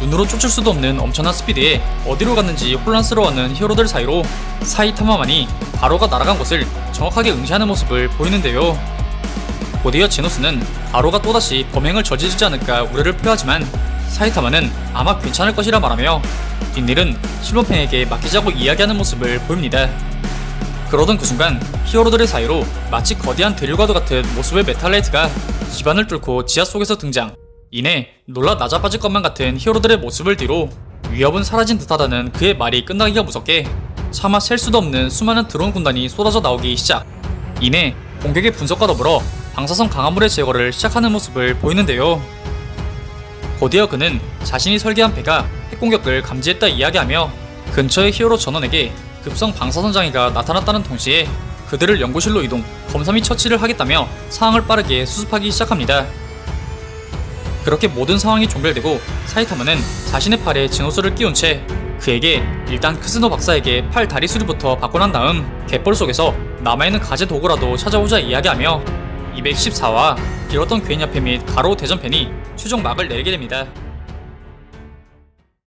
눈으로 쫓을 수도 없는 엄청난 스피드에 어디로 갔는지 혼란스러워하는 히어로들 사이로 사이타마만이 가로가 날아간 곳을 정확하게 응시하는 모습을 보이는데요. 곧이어 제노스는 가로가 또다시 범행을 저지르지 않을까 우려를 표하지만 사이타마는 아마 괜찮을 것이라 말하며 뒷일은 실버팽에게 맡기자고 이야기하는 모습을 보입니다. 그러던 그 순간 히어로들의 사이로 마치 거대한 대류과도 같은 모습의 메탈라이트가 집안을 뚫고 지하 속에서 등장. 이내 놀라 낮아빠질 것만 같은 히어로들의 모습을 뒤로 위협은 사라진 듯하다는 그의 말이 끝나기가 무섭게 차마 셀 수도 없는 수많은 드론 군단이 쏟아져 나오기 시작. 이내 공격의 분석과 더불어 방사성 강화물의 제거를 시작하는 모습을 보이는데요. 곧이어 그는 자신이 설계한 배가 핵공격을 감지했다 이야기하며 근처의 히어로 전원에게 급성 방사선 장애가 나타났다는 동시에 그들을 연구실로 이동, 검사 및 처치를 하겠다며 상황을 빠르게 수습하기 시작합니다. 그렇게 모든 상황이 종결되고 사이타마는 자신의 팔에 진호수를 끼운 채 그에게 일단 크스노 박사에게 팔 다리 수리부터 받고 난 다음 갯벌 속에서 남아있는 가재 도구라도 찾아오자 이야기하며 214화 길었던 괴인 야패 및 가로 대전편이 최종 막을 내리게 됩니다.